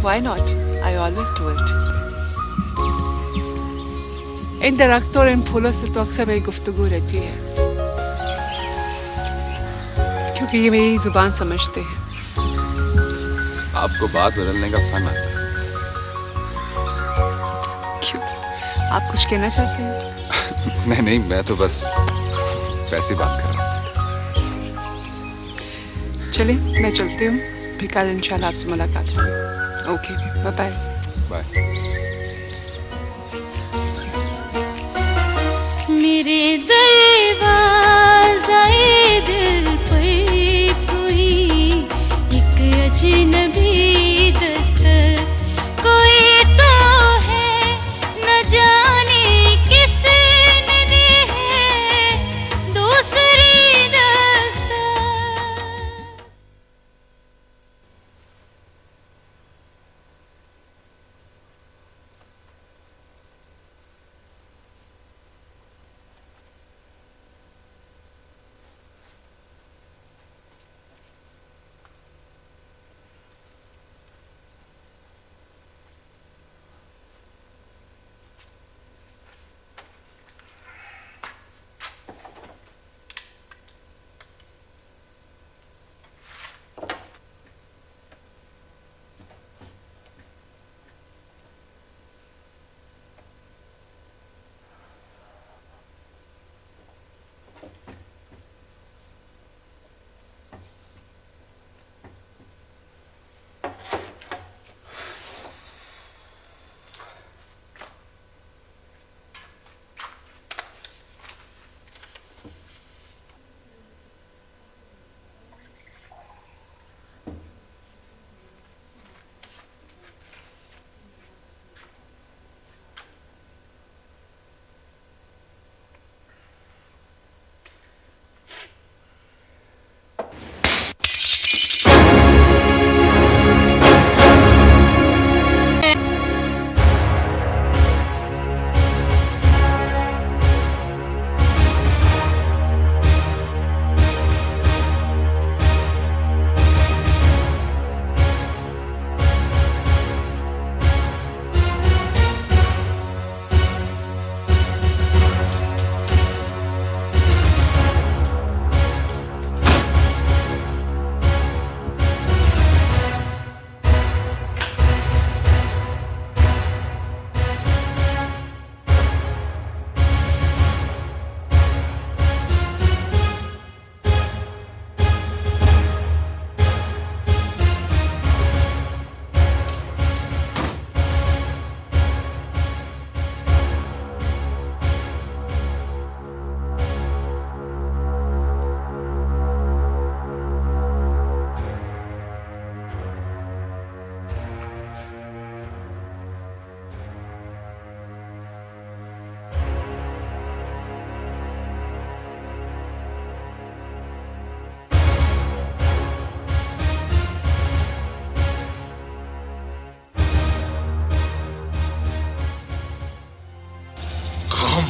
why not? I always do it. इन दरख्तों और इन फूलों से तो अक्सर मेरी गुफ्तगू रहती है, क्योंकि ये मेरी जुबान समझते हैं। आपको बात बदलने का फन आता है। क्यों? आप कुछ कहना चाहते हैं? नहीं, मैं तो बस वैसे बात कर रहा हूँ। चलिए, मैं चलती हूँ, फिर कल इंशाल्लाह आपसे मुलाकात होगी। Okay, bye bye. बाय। मेरे दरवाज़े दिल पर कोई एक अजनबी दस्तक कोई तो है, न जाने किसने दी है दूसरी दस्तक।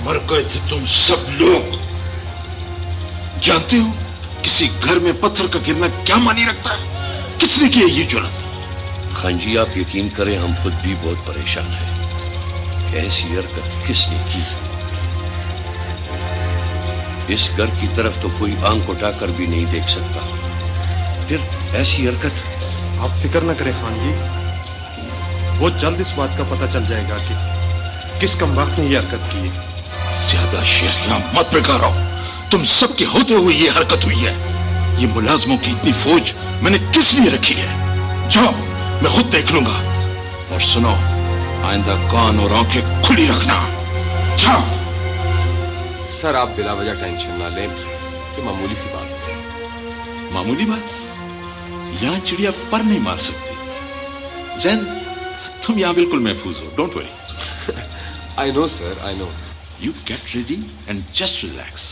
मर गए थे तुम सब लोग। जानते हो किसी घर में पत्थर का गिरना क्या मानी रखता है? किसने किया ये जुर्रत? खान जी, आप यकीन करें, हम खुद भी बहुत परेशान हैं कि ऐसी हरकत किसने की। इस घर की तरफ तो कोई आंख उठाकर भी नहीं देख सकता, फिर ऐसी हरकत। आप फिक्र न करें खान जी, बहुत जल्द इस बात का पता चल जाएगा कि किस कमबख्त ने ये हरकत की है। ज्यादा शेखियां मत बेकारो, तुम सबके होते हुए ये हरकत हुई है। ये मुलाजमों की इतनी फौज मैंने किस लिए रखी है? जाओ, मैं खुद देख लूंगा। और सुनो, आइंदा कान और आंखें खुली रखना। जाओ। सर, आप बिला वजह टेंशन ना लें, ये मामूली सी बात है। मामूली बात? यहां चिड़िया पर नहीं मार सकती। जैन, तुम यहां बिल्कुल महफूज हो, don't worry. I know sir, I know. You get ready and just relax.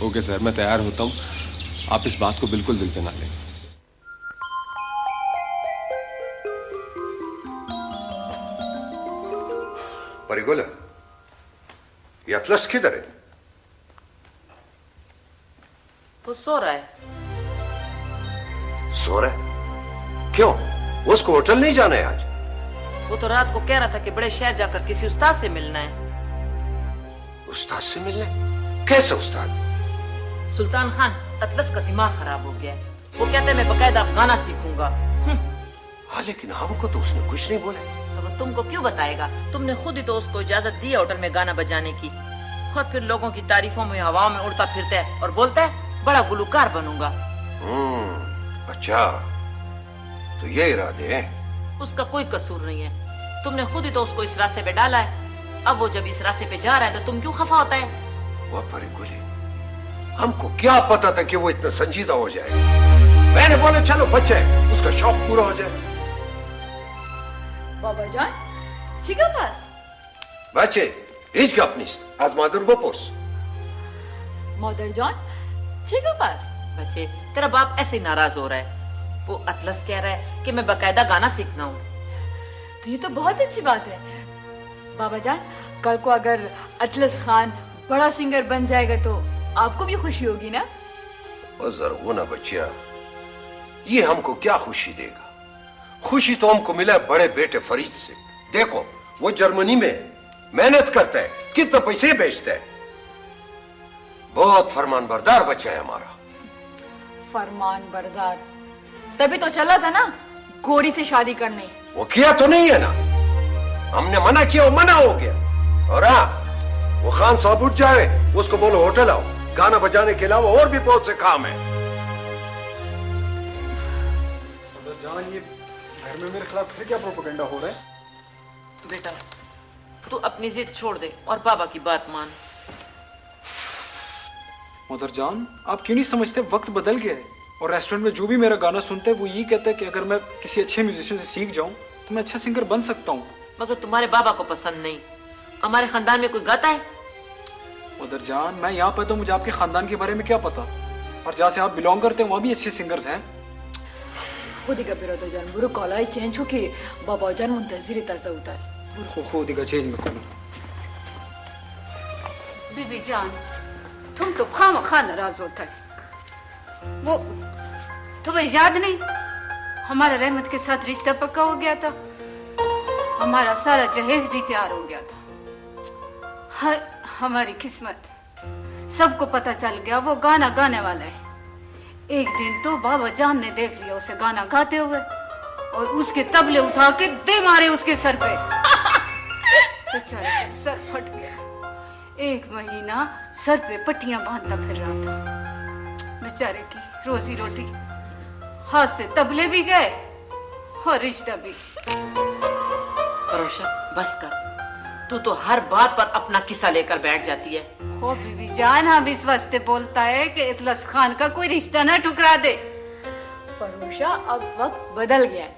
Okay sir, मैं तैयार होता हूँ। आप इस बात को बिल्कुल दिल पे ना लें। परिगोला, ये अतलस किधर है? वो सो रहा है। सो रहा है? क्यों? उसको होटल नहीं जाना है आज? वो तो रात को कह रहा था कि बड़े शहर जाकर किसी उस्ताद से मिलना है। उस्ताद से मिलने? कैसे उस्ताद? सुल्तान खान, अतलस का दिमाग खराब हो गया है। वो कहते हैं मैं बकायदा गाना सीखूंगा। हाँ, लेकिन हमको तो उसने कुछ नहीं बोला। तो वो तुमको क्यों बताएगा? तुमने खुद ही तो उसको इजाजत दी है होटल में गाना बजाने की। और फिर लोगों की तारीफों में हवा में उड़ता फिरता है और बोलता है बड़ा गुलकार बनूंगा। अच्छा, तो ये इरादे हैं? उसका कोई कसूर नहीं है। तुमने खुद ही तो उसको इस रास्ते पे डाला है। अब वो जब इस रास्ते पे जा रहा है तो तुम क्यों खफा होता है? वो परिगुले, हमको क्या पता था कि वो इतना संजीदा हो जाए। मैंने बोला चलो बच्चा है, उसका शौक पूरा हो जाए। बाबा जान, चिका पास बच्चे, hiç yapmış. Az mağdur bopos. Mother John, चिका पास बच्चे, तेरा बाप ऐसे ही नाराज हो रहा है। वो अतलस कह रहा है कि मैं बकायदा गाना सीखना हूँ। तो ये तो बहुत अच्छी बात है। बाबा जान, कल को अगर अतलस खान बड़ा सिंगर बन जाएगा तो आपको भी खुशी होगी ना? और जरगुना बच्चिया, ये हमको क्या खुशी देगा? खुशी तो हमको मिला बड़े बेटे फरीद से। देखो, वो जर्मनी में मेहनत करता है, कितना पैसे बेचता है। बहुत फरमान बरदार बच्चा है हमारा। फरमान बरदार, तभी तो चला था ना गोरी से शादी करने। वो किया तो नहीं है ना, हमने मना किया, वो मना हो गया। और हाँ, वो खान साहब उठ जाए, उसको बोलो होटल आओ, गाना बजाने के अलावा और भी बहुत से काम है। जान, ये घर में मेरे खिलाफ फिर क्या प्रोपेगेंडा हो रहा है? बेटा, तू अपनी जिद छोड़ दे और बाबा की बात मान। मदर जान, आप क्यों नहीं समझते वक्त बदल गया है। और रेस्टोरेंट में जो भी मेरा गाना सुनते हैं वो यही कहते हैं कि अगर मैं किसी अच्छे म्यूजिशियन से सीख जाऊं तो मैं अच्छा सिंगर बन सकता हूं। मगर तुम्हारे बाबा को पसंद नहीं। हमारे खानदान में कोई गाता है? मदर जान, मैं यहाँ पे तो मुझे आपके खानदान के बारे में क्या पता। और जहाँ से आप बिलोंग करते हैं वहाँ भी अच्छे सिंगर्स हैं। खुदिga birodar buru kolay change हो कि बाबाजान मुंतजिर ताज़ा होता है। खुदिga change में कौन? बीबी जान, तुम तो खामखा नाराज होता है। वो तुम्हें याद नहीं, हमारा रहमत के साथ रिश्ता पक्का हो गया था। हमारा सारा जहेज भी तैयार हो गया था। हाय हमारी किस्मत, सबको पता चल गया वो गाना गाने वाला है। एक दिन तो बाबा जान ने देख लिया उसे गाना गाते हुए और उसके तबले उठा के दे मारे उसके सर पे। बेचारे का सर फट गया। 1 महीना सर पे पट्टियां बांधता फिर रहा था। बेचारे की रोजी रोटी हाथ से तबले भी गए और रिश्ता भी। परोशा, बस कर। तू तो हर बात पर अपना किस्सा लेकर बैठ जाती है। ओ बीबी जान, हम इस वास्ते बोलता है कि इतलस खान का कोई रिश्ता ना ठुकरा दे। फरोशा, अब वक्त बदल गया है।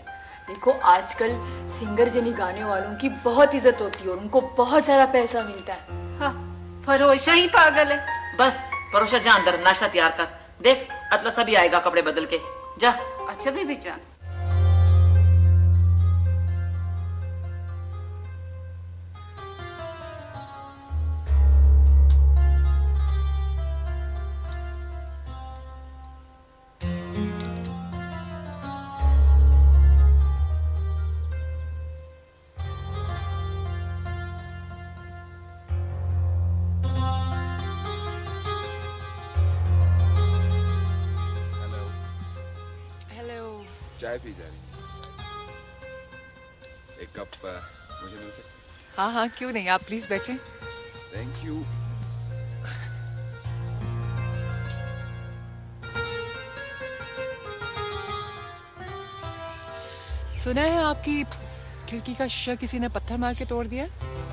देखो, आजकल सिंगर जनी गाने वालों की बहुत इज्जत होती है और उनको बहुत सारा पैसा मिलता है। हाँ, फरोशा ही पागल है। बस परोशा, जा अंदर नाश्ता तैयार कर। देख, अतलस भी आएगा कपड़े बदल के। जा। अच्छा बीबी जान। चाय पी जा रही। एक कप मुझे मिल सकता? हाँ हाँ, क्यों नहीं, आप प्लीज बैठें। Thank you. सुना है आपकी खिड़की का शीशा किसी ने पत्थर मार के तोड़ दिया?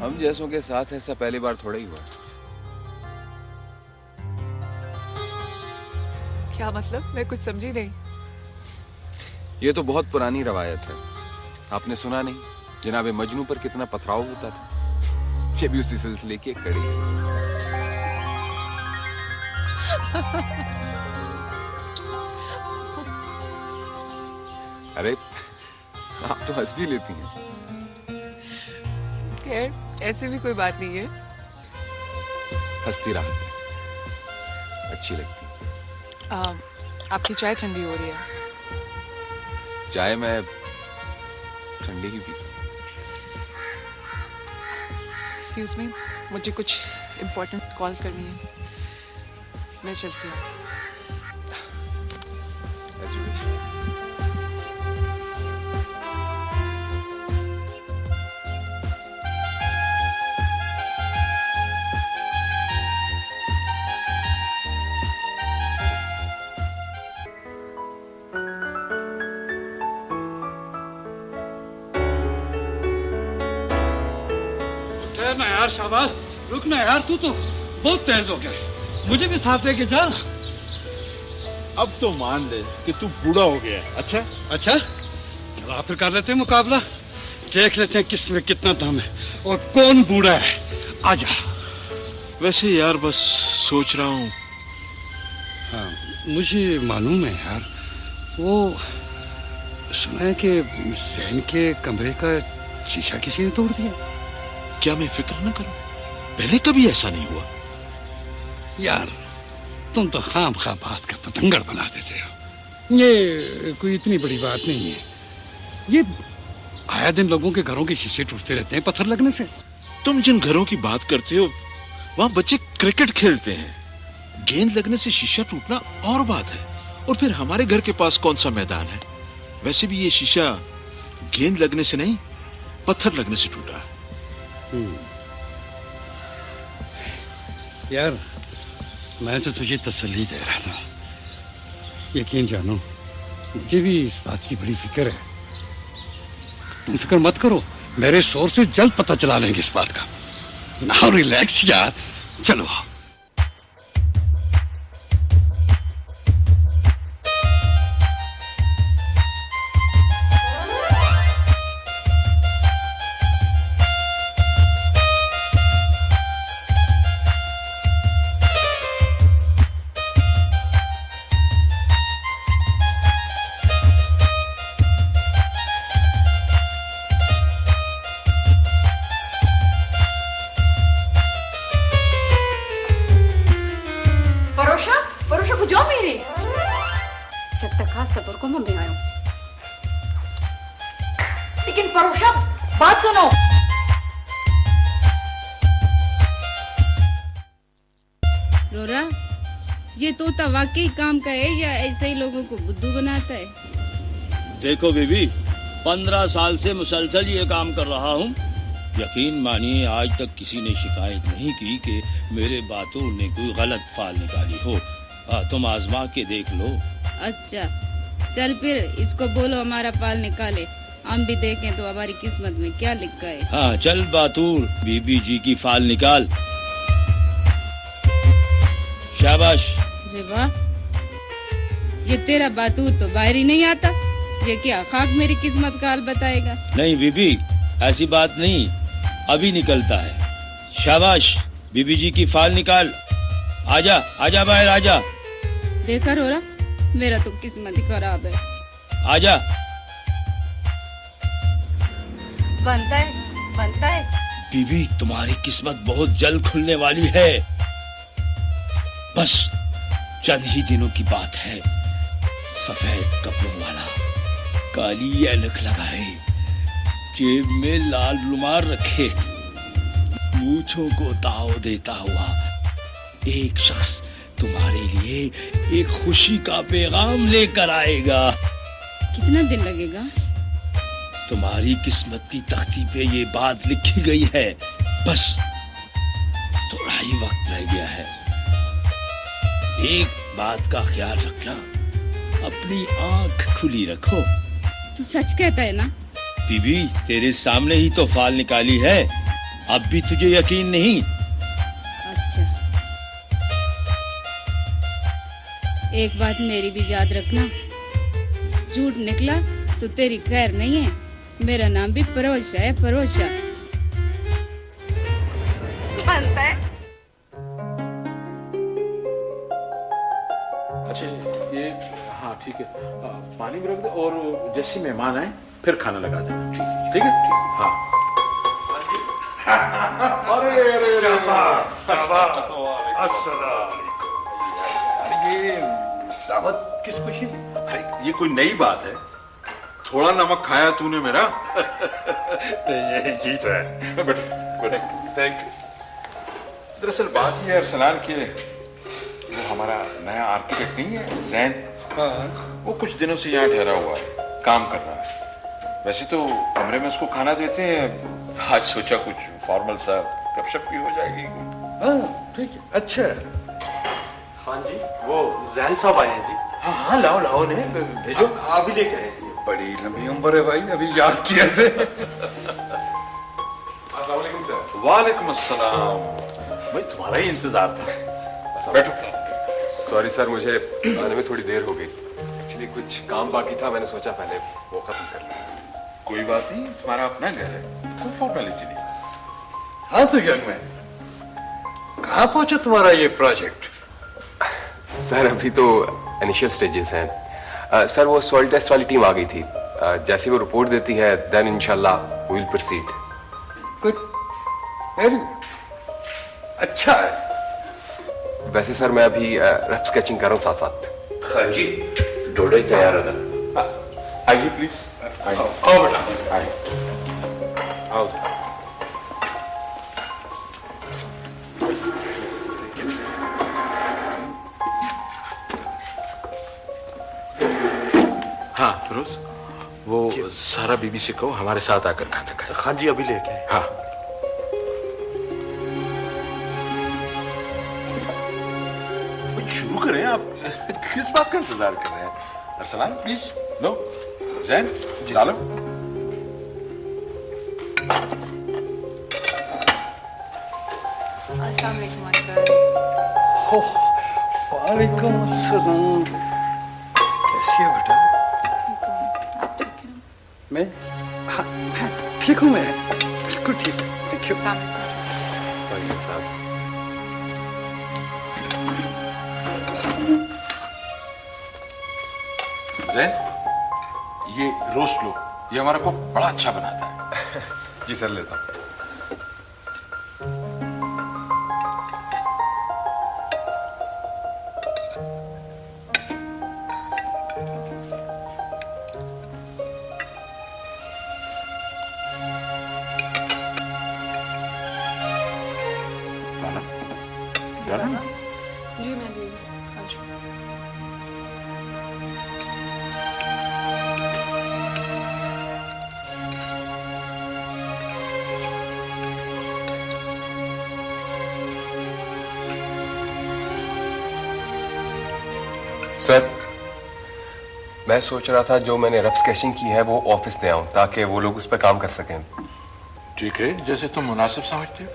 हम जैसों के साथ ऐसा पहली बार थोड़ा ही हुआ। क्या मतलब? मैं कुछ समझी नहीं। ये तो बहुत पुरानी रवायत है। आपने सुना नहीं जनाब मजनू पर कितना पथराव होता था? ये भी उसी सिलसिले की एक कड़ी है। अरे आप तो हंस भी लेती हैं। खैर ऐसे भी कोई बात नहीं है। हंसती रहा अच्छी लगती। आपकी चाय ठंडी हो रही है। चाय मैं ठंडी ही पी। एक्सक्यूज मी, मुझे कुछ इम्पोर्टेंट कॉल करनी है, मैं चलती हूँ। ना यार शाबाश, रुक ना यार, तू तो बहुत तेज हो गया, मुझे भी साथ लेके जा। अब तो मान ले कि तू बूढ़ा हो गया है। अच्छा अच्छा, चलो फिर कर लेते हैं मुकाबला, देख लेते हैं किसमें कितना दम है और कौन बूढ़ा है। आजा। वैसे यार बस सोच रहा हूँ। हाँ मुझे मालूम है यार, वो सुना है कि सैन के कमरे का शीशा किसी ने तोड़ दिया। क्या मैं फिक्र न करूं? पहले कभी ऐसा नहीं हुआ। यार तुम तो खाम खा बात का पतंगड़ बना देते हो। ये कोई इतनी बड़ी बात नहीं है। ये आया दिन लोगों के घरों के शीशे टूटते रहते हैं पत्थर लगने से। तुम जिन घरों की बात करते हो वहां बच्चे क्रिकेट खेलते हैं, गेंद लगने से शीशा टूटना और बात है। और फिर हमारे घर के पास कौन सा मैदान है? वैसे भी ये शीशा गेंद लगने से नहीं, पत्थर लगने से टूटा। यार मैं तो तुझे तसल्ली दे रहा था, यकीन जानो मुझे भी इस बात की बड़ी फिक्र है। तुम फिक्र मत करो, मेरे शोर से जल्द पता चला लेंगे इस बात का। नाउ रिलैक्स यार, चलो। सबर को मैं आया हूँ। लेकिन परोशा बात सुनो। रोरा, ये तोता वाकई काम का है या ऐसे ही लोगों को बुद्धू बनाता है? देखो बीबी, 15 साल से मुसलसल ये काम कर रहा हूँ। यकीन मानिए आज तक किसी ने शिकायत नहीं की कि मेरे बातों ने कोई गलत फाल निकाली हो। तुम आजमा के देख लो। अच्छा चल फिर इसको बोलो हमारा पाल निकाले, हम भी देखें तो हमारी किस्मत में क्या लिखा है। हाँ चल बातूर, बीबी जी की फाल निकाल। शाबाश। अरे वाह, ये तेरा बातूर तो बाहर ही नहीं आता। ये क्या खाक मेरी किस्मत का हाल बताएगा? नहीं बीबी, ऐसी बात नहीं, अभी निकलता है। शाबाश, बीबी जी की फाल निकाल। आजा आजा बाहर आजा। देखा रोरा, मेरा तो किस्मत ही खराब है। आजा। बनता है। बीबी तुम्हारी किस्मत बहुत जल्द खुलने वाली है, बस चंद ही दिनों की बात है। सफेद कपड़ों वाला, काली ऐनक लगाए, जेब में लाल रुमाल रखे, मूंछों को ताव देता हुआ एक शख्स तुम्हारे लिए एक खुशी का पैगाम लेकर आएगा। कितना दिन लगेगा? तुम्हारी किस्मत की तख्ती पे ये बात लिखी गई है, बस थोड़ा ही वक्त रह गया है। एक बात का ख्याल रखना, अपनी आंख खुली रखो। तू सच कहता है ना? बीबी तेरे सामने ही तो फाल निकाली है, अब भी तुझे यकीन नहीं? अच्छा, एक बात मेरी भी याद रखना, झूठ निकला तो तेरी खैर नहीं है। मेरा नाम भी परोशा है, परोशा। बनता है। अच्छा ये हाँ ठीक है, पानी में रख दो और जैसे मेहमान आए फिर खाना लगा देना। ठीक है हाँ। अरे ये दावत किस खुशी में? अरे ये कोई नई बात है? थोड़ा नमक खाया तूने मेरा। यही तो है। बेटा थैंक यू। दरअसल बात ये है अरसलान के, वो हमारा नया आर्किटेक्ट नहीं है जैन, वो कुछ दिनों से यहाँ ठहरा हुआ है, काम कर रहा है। वैसे तो कमरे में उसको खाना देते हैं, आज सोचा कुछ फॉर्मल सा गपशप भी हो जाएगी। हाँ ठीक है, अच्छा। हाँ जी वो जैन साहब आए हैं जी। हाँ हाँ लाओ लाओ ने भेजो। आप ही लेके आए जी। बड़ी लंबी उम्र है भाई, अभी याद किया से। अस्सलामुअलैकुम सर। वालेकुम अस्सलाम। भाई तुम्हारा ही इंतजार था। बैठो। सॉरी सर, मुझे आने में थोड़ी देर हो गई। एक्चुअली कुछ काम बाकी था, मैंने सोचा पहले वो खत्म कर लूं। कोई बात नहीं, तुम्हारा अपना घर है, कोई फॉर्मेलिटी नहीं। हाँ तो यंग मैन, कहाँ पहुंचा तुम्हारा ये प्रोजेक्ट? सर अभी तो इनिशियल स्टेजेस हैं। सर वो सॉइल टेस्ट वाली टीम आ गई थी। जैसे वो रिपोर्ट देती है देन इंशाल्लाह we will proceed. Good, very good, अच्छा है। वैसे सर मैं अभी रफ स्केचिंग कर रहा हूँ साथ साथ। हाँ जी डोडे तैयार है ना? आइए प्लीज। आओ बेटा, आइए आओ। हाँ फिरोज, वो सारा बीबी से कहो हमारे साथ आकर खाना खाए। हाँ जी अभी लेके आए। हाँ शुरू करें, आप किस बात का इंतजार कर रहे हैं? अरसलान प्लीज लो। जैन डालो। अस्सलाम वालेकुम अंकल। वालेकुम अस्सलाम। कैसी है बेटा? आप ठीक हैं? मैं हाँ ठीक हूँ, मैं बिल्कुल ठीक हूँ, थैंक यू। जैन ये रोस्ट लो, ये हमारा को बड़ा अच्छा बनाता है। जी सर लेता हूँ। जी मैं दी। हाँ जी। सर मैं सोच रहा था जो मैंने रफ स्केचिंग की है वो ऑफिस ले आऊं ताकि वो लोग उस पर काम कर सकें। ठीक है, जैसे तुम मुनासिब समझते हो।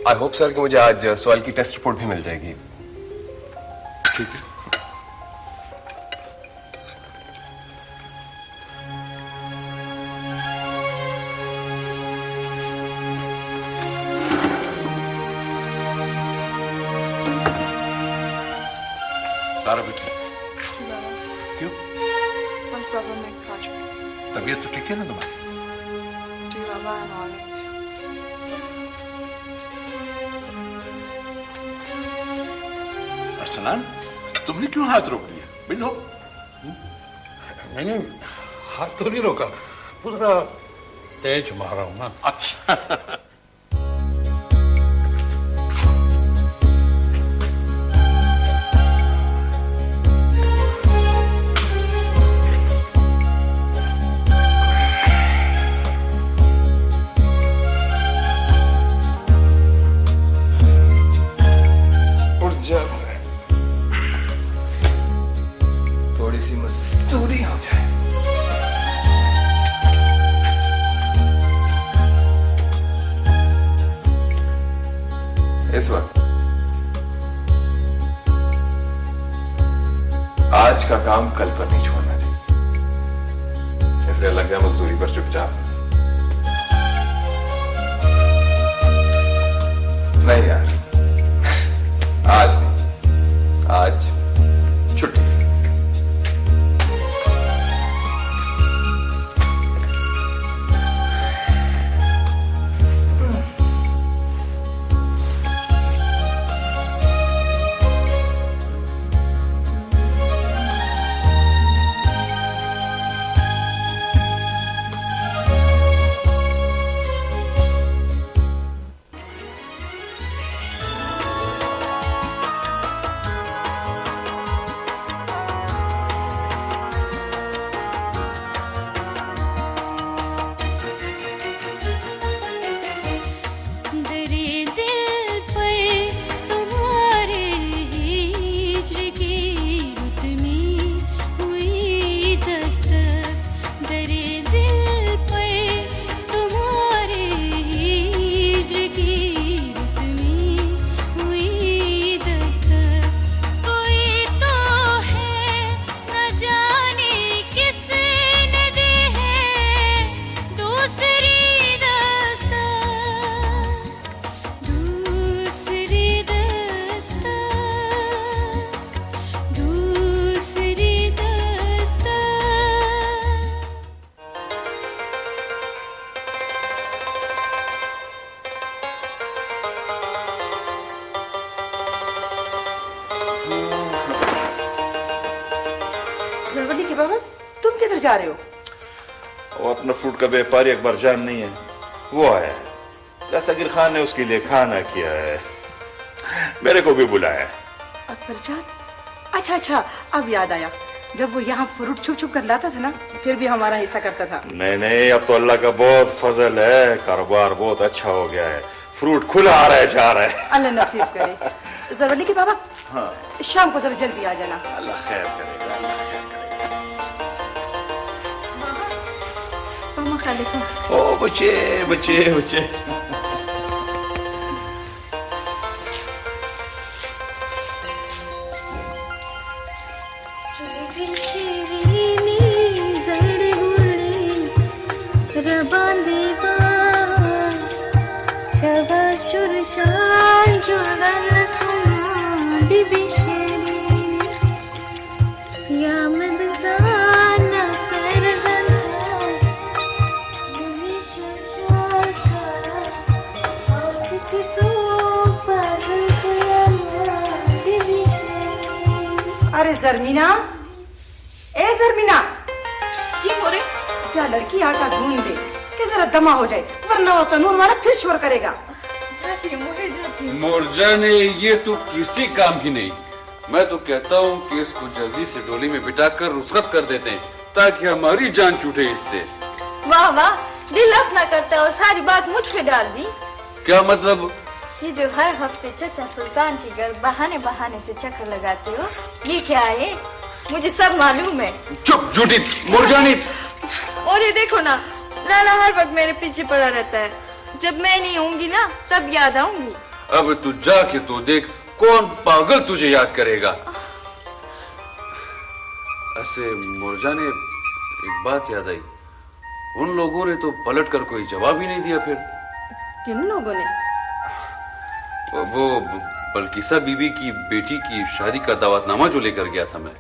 आई होप सर कि मुझे आज सॉइल की टेस्ट रिपोर्ट भी मिल जाएगी। ठीक है। सारा बेटा क्यों? बस बाबा मैं खा चुकी। तबीयत तो ठीक है ना तुम्हारी? जी बाबा आई एम ऑलराइट। अरसलान तुमने क्यों हाथ रोक लिया? बिलो। मैंने हाथ तो नहीं रोका, वो जरा तेज मारा हूं ना। अच्छा जैसे थोड़ी सी मजदूरी हो जाए। इस वक्त आज का काम कल पर नहीं छोड़ना चाहिए, इसलिए लग जाए मजदूरी पर चुपचाप। नहीं यार, आज नहीं, आज छुट्टी। जरवली के बाबा, तुम किधर जा रहे हो? वो अपना फ्रूट का व्यापारी अकबर जान नहीं है, वो आया है। दस्तगीर खान ने उसके लिए खाना किया है, मेरे को भी बुलाया है। अकबर जान? अच्छा अच्छा, अब याद आया, जब वो यहाँ फ्रूट छुप छुप कर लाता था ना, फिर भी हमारा हिस्सा करता था। नहीं नहीं, अब तो अल्लाह का बहुत फजल है, कारोबार बहुत अच्छा हो गया है, फ्रूट खुला आ रहा है, जा रहा है। अल्लाह नसीब करे। जरवली के बाबा, हाँ, शाम को जरा जल्दी आ जाना। अल्लाह खैर करेगा, अल्लाह खैर करेगा। मामा खा लेते हैं। ओ बच्चे बच्चे बच्चे, अरे जरमीना, ए जरमीना, जी मोरे, जा लड़की आटा गूंद दे कि जरा दमा हो जाए, वरना वो तनूर वाला फिर शोर करेगा। जाती हूँ मोरे, जाती हूँ। मुरजाने, ये तो किसी काम की नहीं। मैं तो कहता हूँ कि इसको जल्दी से डोली में बिठाकर रुखसत कर देते हैं, ताकि हमारी जान छूटे इससे। वाह वाह, दिल अपना करता है और सारी बात मुझ पे डाल दी। क्या मतलब? ये जो हर हफ्ते चचा सुल्तान के घर बहाने बहाने से चक्कर लगाते हो, ये क्या है? मुझे सब मालूम है। चुप झूठी मुरजानी। और ये देखो ना, लाला हर वक्त मेरे पीछे पड़ा रहता है। जब मैं नहीं होंगी ना, तब याद आऊंगी। अब तू जाके तो देख, कौन पागल तुझे याद करेगा। ऐसे मुरजाने, एक बात याद आई, उन लोगों ने तो पलट कर कोई जवाब ही नहीं दिया। फिर किन लोगों ने? वो बल्किसा बीबी की बेटी की शादी का दावतनामा जो लेकर गया था मैं।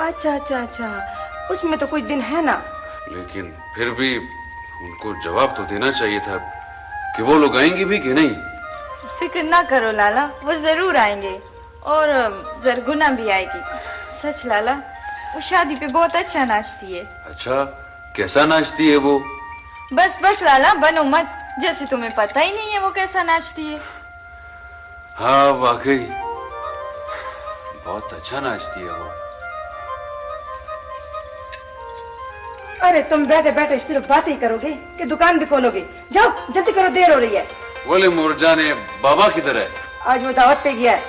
अच्छा अच्छा अच्छा, उसमें तो कुछ दिन है ना। लेकिन फिर भी उनको जवाब तो देना चाहिए था कि वो लोग आएंगे भी कि नहीं। फिक्र ना करो लाला, वो जरूर आएंगे और जरगुना भी आएगी। सच लाला, वो शादी पे बहुत अच्छा नाचती है। अच्छा, कैसा नाचती है वो? बस बस लाला, बनो मत जैसे तुम्हें पता ही नहीं है वो कैसा नाचती है। हाँ वाकई बहुत अच्छा नाचती है वो। अरे तुम बैठे बैठे सिर्फ बातें ही करोगे कि दुकान भी खोलोगे? जाओ जल्दी करो, देर हो रही है। बोले मुरजाने, बाबा किधर है? आज वो दावत पे गया है।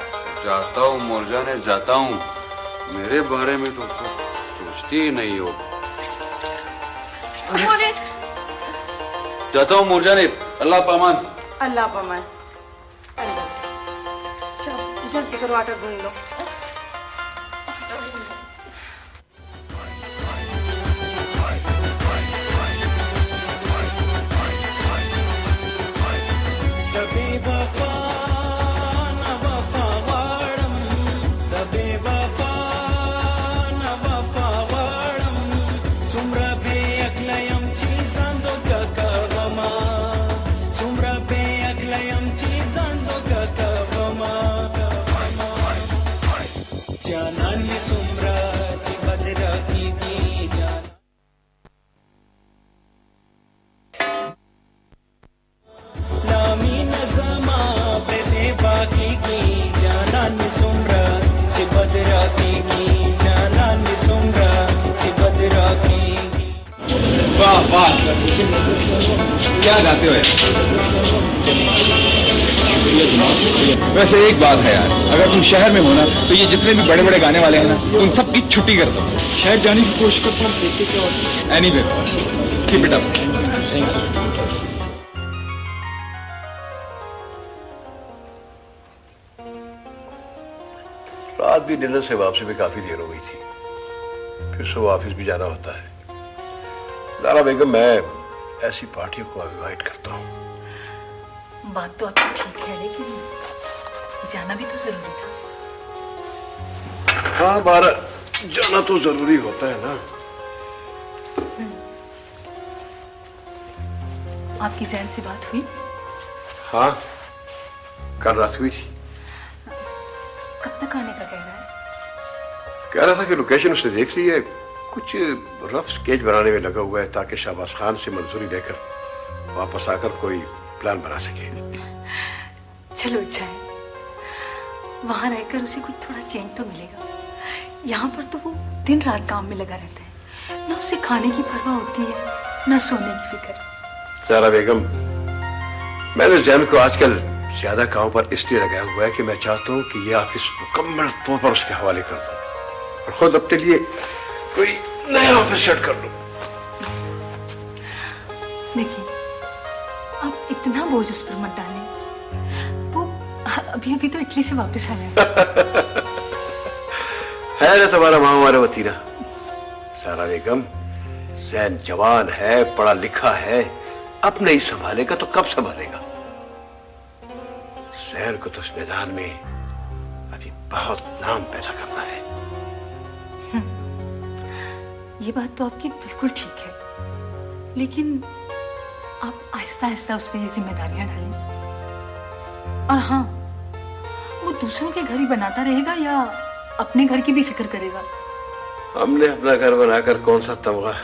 जाता हूँ मुरजाने, जाता हूँ। मेरे बारे में तो सोचती ही नहीं हो। जाता हूँ मुरजाने, अल्लाह पामान। अल्लाह पामान। जल्दी करो, आटा गूंद लो। कभी वफा क्या गाते हो यार? वैसे एक बात है यार, अगर तुम शहर में हो ना तो ये जितने भी बड़े बड़े गाने वाले हैं ना उन सब की छुट्टी कर दो। शहर जाने की कोशिश करता हूँ, देखते क्या होता है। Anyway, keep it up. Thank you. रात भी डिनर से वापसी में काफी देर हो गई थी, फिर सुबह ऑफिस भी जाना होता है। लारा बेगम, मैं ऐसी पार्टियों को अवॉइड करता हूँ। बात तो आपकी ठीक है, लेकिन जाना भी तो जरूरी था। हाँ बारा, जाना तो जरूरी होता है ना। आपकी जैन से बात हुई? हाँ, कल रात हुई थी। कब तक आने का कह रहा है? कह रहा था कि लोकेशन उसने देख ली है, कुछ रफ स्केच बनाने में लगा हुआ है ताकि शाहबाज खान से मंजूरी लेकर वापस आकर कोई प्लान बना सके। चलो अच्छा है, वहां रहकर उसे कुछ थोड़ा चेंज तो मिलेगा। यहाँ पर तो वो दिन रात काम में लगा रहता है, ना उसे खाने की परवाह होती है ना सोने की फिक्र। सारा बेगम, मैंने जैन को आजकल ज्यादा काम पर इसलिए लगाया हुआ है कि मैं चाहता हूँ कि ये ऑफिस मुकम्मल तौर पर उसके हवाले कर दूं और खुद अपने लिए कोई नया ऑफिस सेट कर लूं। देखिए, आप इतना बोझ उस पर मत डालें। वो अभी अभी तो इटली से वापस आया है ना तुम्हारा माँ हमारा वतीरा। सारा बेगम, जैन जवान है, पढ़ा लिखा है, अब नहीं संभालेगा तो कब संभालेगा? जैन को तो इस मैदान में अभी बहुत नाम पैदा करना है। ये बात तो आपकी बिल्कुल ठीक है, लेकिन आप आहिस्ता आहिस्ता उस पर ये जिम्मेदारियां डालें। और हाँ, वो दूसरों के घर ही बनाता रहेगा या अपने घर की भी फिक्र करेगा? हमने अपना घर बनाकर कौन सा तमगा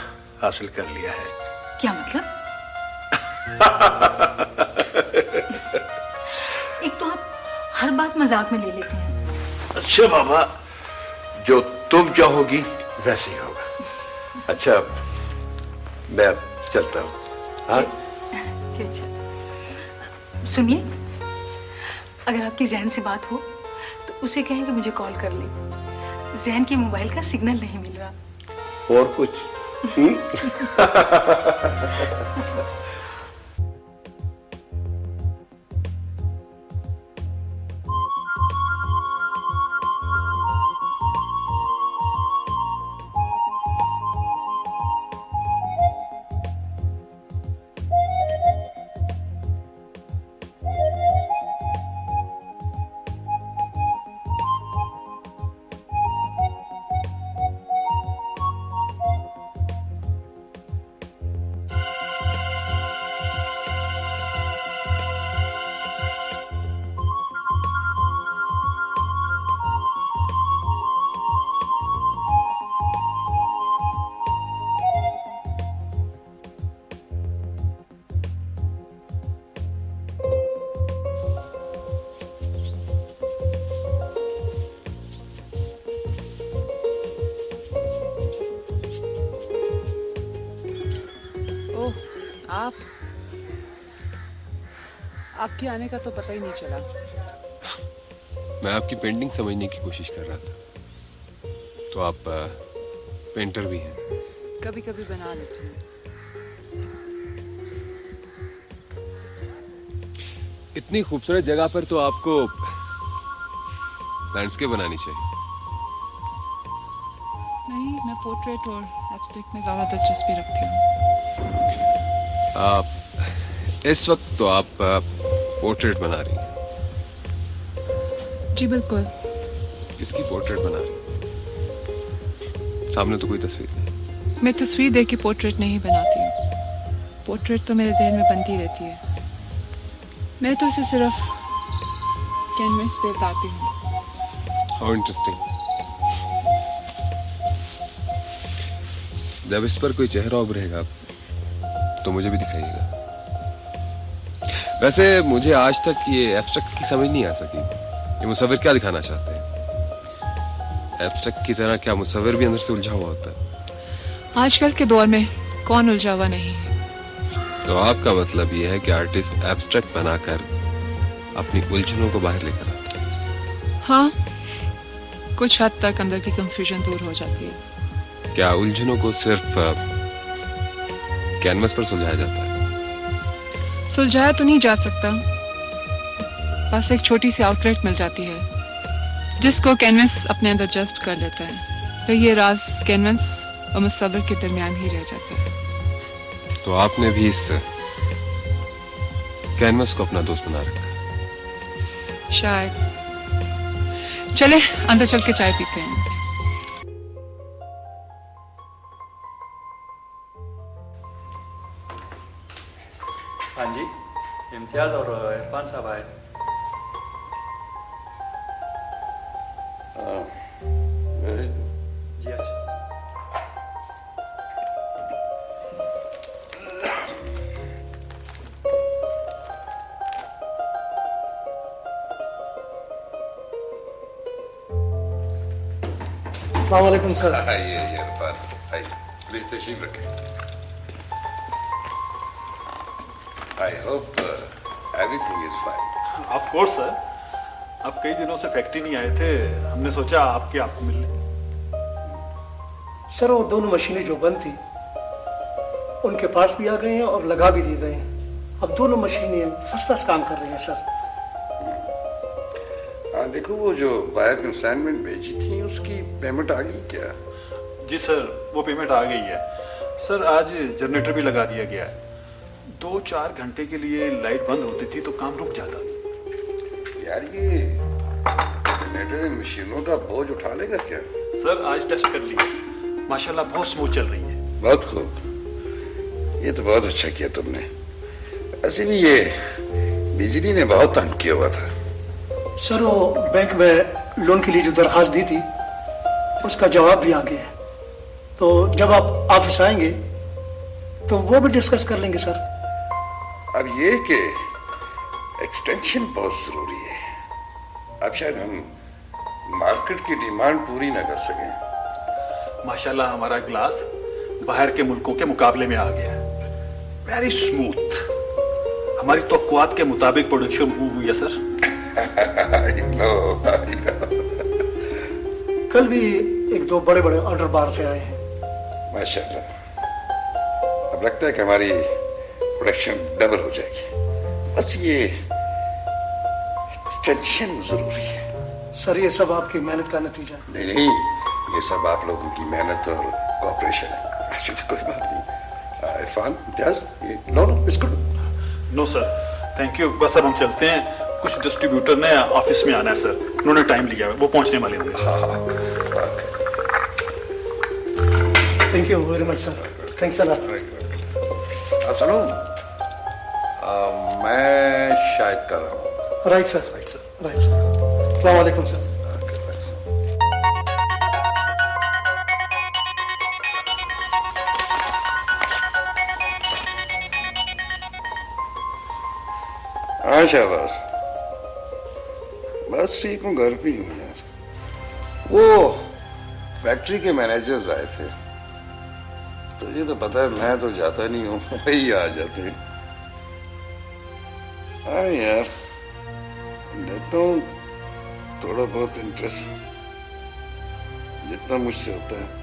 हासिल कर लिया है? क्या मतलब? एक तो आप हर बात मजाक में ले लेते हैं। अच्छा बाबा, जो तुम चाहोगी वैसे ही होगा। अच्छा, मैं चलता हूँ। हाँ? अच्छा, सुनिए, अगर आपकी जैन से बात हो तो उसे कहें कि मुझे कॉल कर ले। जैन के मोबाइल का सिग्नल नहीं मिल रहा। और कुछ? आपके आने का तो पता ही नहीं चला। मैं आपकी पेंटिंग समझने की कोशिश कर रहा था। तो आप पेंटर भी हैं? कभी कभी बना लेती हूँ। इतनी खूबसूरत जगह पर तो आपको लैंडस्केप बनानी चाहिए। नहीं, मैं पोर्ट्रेट और एब्स्ट्रैक्ट में ज्यादा दिलचस्पी रखती हूँ। इस वक्त तो आप पोर्ट्रेट बना रही हैं। जी बिल्कुल। किसकी पोर्ट्रेट बना रही हैं? सामने तो कोई तस्वीर नहीं। मैं तस्वीर देख के पोर्ट्रेट नहीं बनाती हूँ। पोर्ट्रेट तो मेरे जहन में बनती रहती है। मैं तो इसे सिर्फ कैनवस पे उतारती हूँ। How interesting. जब इस पर कोई चेहरा उभरेगा तो मुझे भी दिखाइएगा। वैसे मुझे आज तक ये एब्स्ट्रैक्ट की समझ नहीं आ सकी, ये मुसव्विर क्या दिखाना चाहते हैं। एब्स्ट्रैक्ट की तरह क्या मुसव्विर भी अंदर से उलझा हुआ होता है? आजकल के दौर में कौन उलझा हुआ नहीं है। तो आपका मतलब ये है कि आर्टिस्ट एब्स्ट्रैक्ट बनाकर अपनी उलझनों को बाहर लेकर आता है। हाँ, कुछ हद तक अंदर की कंफ्यूजन दूर हो जाती है। क्या उलझनों को सिर्फ कैनवस पर सुलझाया जाता है? सुलझाया तो नहीं जा सकता, बस एक छोटी सी आउटलेट मिल जाती है जिसको कैनवस अपने अंदर जज्ब कर लेता है। फिर ये राज कैनवस और मुसव्विर के दरमियान ही रह जाता है। तो आपने भी इस कैनवस को अपना दोस्त बना रखा? शायद। चले अंदर चल के चाय पीते हैं। हाँ जी, इम्तियाज और इरफान साहब आए। जी अच्छा। वालेकुम सर। आइए इरफान साहब, आइए प्लीज तशरीफ रखें। I hope everything is fine. Of course sir, आप कई दिनों से फैक्ट्री नहीं आए थे, हमने सोचा आपको मिल लें। सर वो दोनों मशीनें जो बंद थी उनके पास भी आ गए हैं और लगा भी दिए गए हैं। अब दोनों मशीनें फर्स्ट क्लास काम कर रही हैं सर। हाँ देखो, वो जो बायर कंसाइनमेंट भेजी थी उसकी पेमेंट आ गई क्या? जी सर, वो पेमेंट आ गई है सर। आज जनरेटर भी लगा दिया गया है। 2-4 घंटे के लिए लाइट बंद होती थी तो काम रुक जाता। यार ये जनरेटर इन मशीनों का बोझ उठा लेगा क्या? सर आज टेस्ट कर लिया, माशाल्लाह बहुत स्मूथ चल रही है। बहुत खूब, ये तो बहुत अच्छा किया तुमने। ऐसे भी ये बिजली ने बहुत तंग किया हुआ था। सर वो बैंक में लोन के लिए जो दरखास्त दी थी उसका जवाब भी आ गया है, तो जब आप ऑफिस आएंगे तो वो भी डिस्कस कर लेंगे सर। अब ये कि एक्सटेंशन बहुत जरूरी है। अब शायद हम मार्केट की डिमांड पूरी ना कर सकें। माशाल्लाह हमारा ग्लास बाहर के मुल्कों के मुकाबले में आ गया है। वेरी स्मूथ, हमारी तवक्कुआत के मुताबिक प्रोडक्शन मूव हुई है सर। I know. कल भी 1-2 बड़े बड़े ऑर्डर बाहर से आए हैं। माशाल्लाह, अब लगता है कि हमारी प्रोडक्शन डबल हो जाएगी। बस ये टेंशन जरूरी है। सर ये सब आपकी मेहनत का नतीजा है। नहीं, ये सब आप लोगों की मेहनत और कोऑपरेशन है। ऐसी तो कोई बात नहीं। इरफान, इम्तियाज, ये लो biscuit. No sir, thank you. बस अब हम चलते हैं, कुछ डिस्ट्रीब्यूटर ने ऑफिस में आना है सर, उन्होंने टाइम लिया है, वो पहुंचने वाले होंगे। Thank you very much sir. Thanks a lot. सुनो, मैं शायद कर रहा हूँ। Right sir, right sir, right sir. अस्सलाम वालेकुम सर। हाँ शाबाश, बस ठीक हूँ, घर पे हूँ यार। वो फैक्ट्री के मैनेजर्स आए थे, तुझे तो पता है मैं तो जाता नहीं हूँ, वही आ जाते हैं। हाँ यार, लेता हूँ थोड़ा बहुत इंटरेस्ट, जितना मुझसे होता है।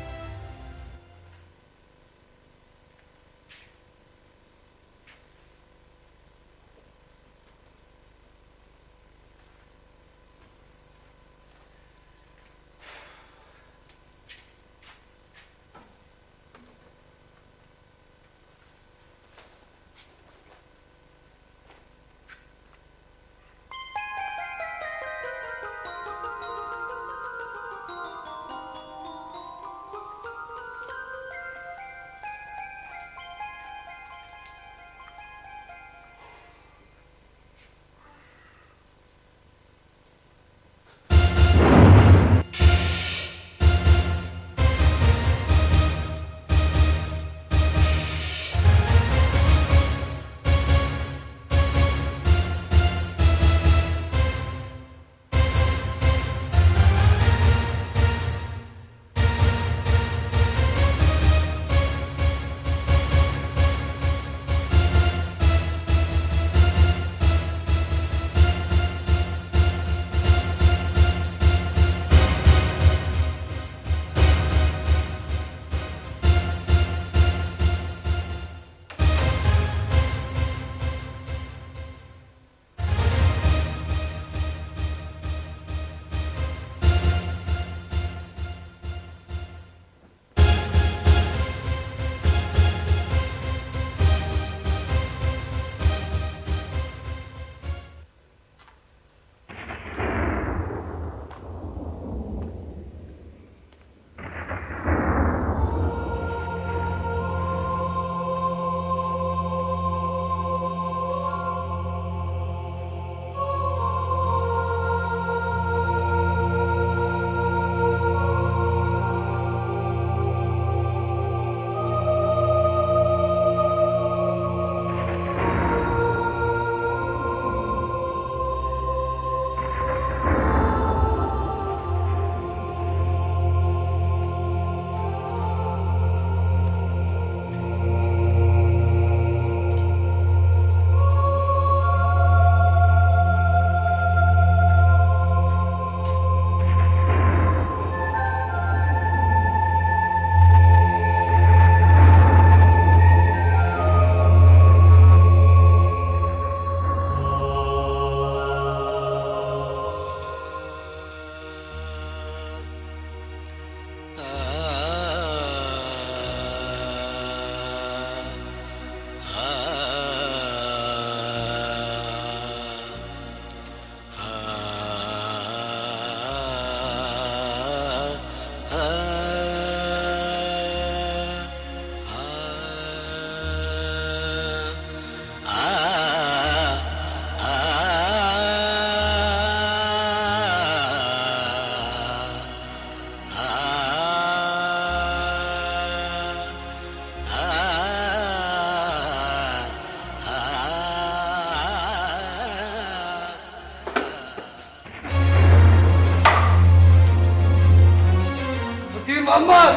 मोहम्मद,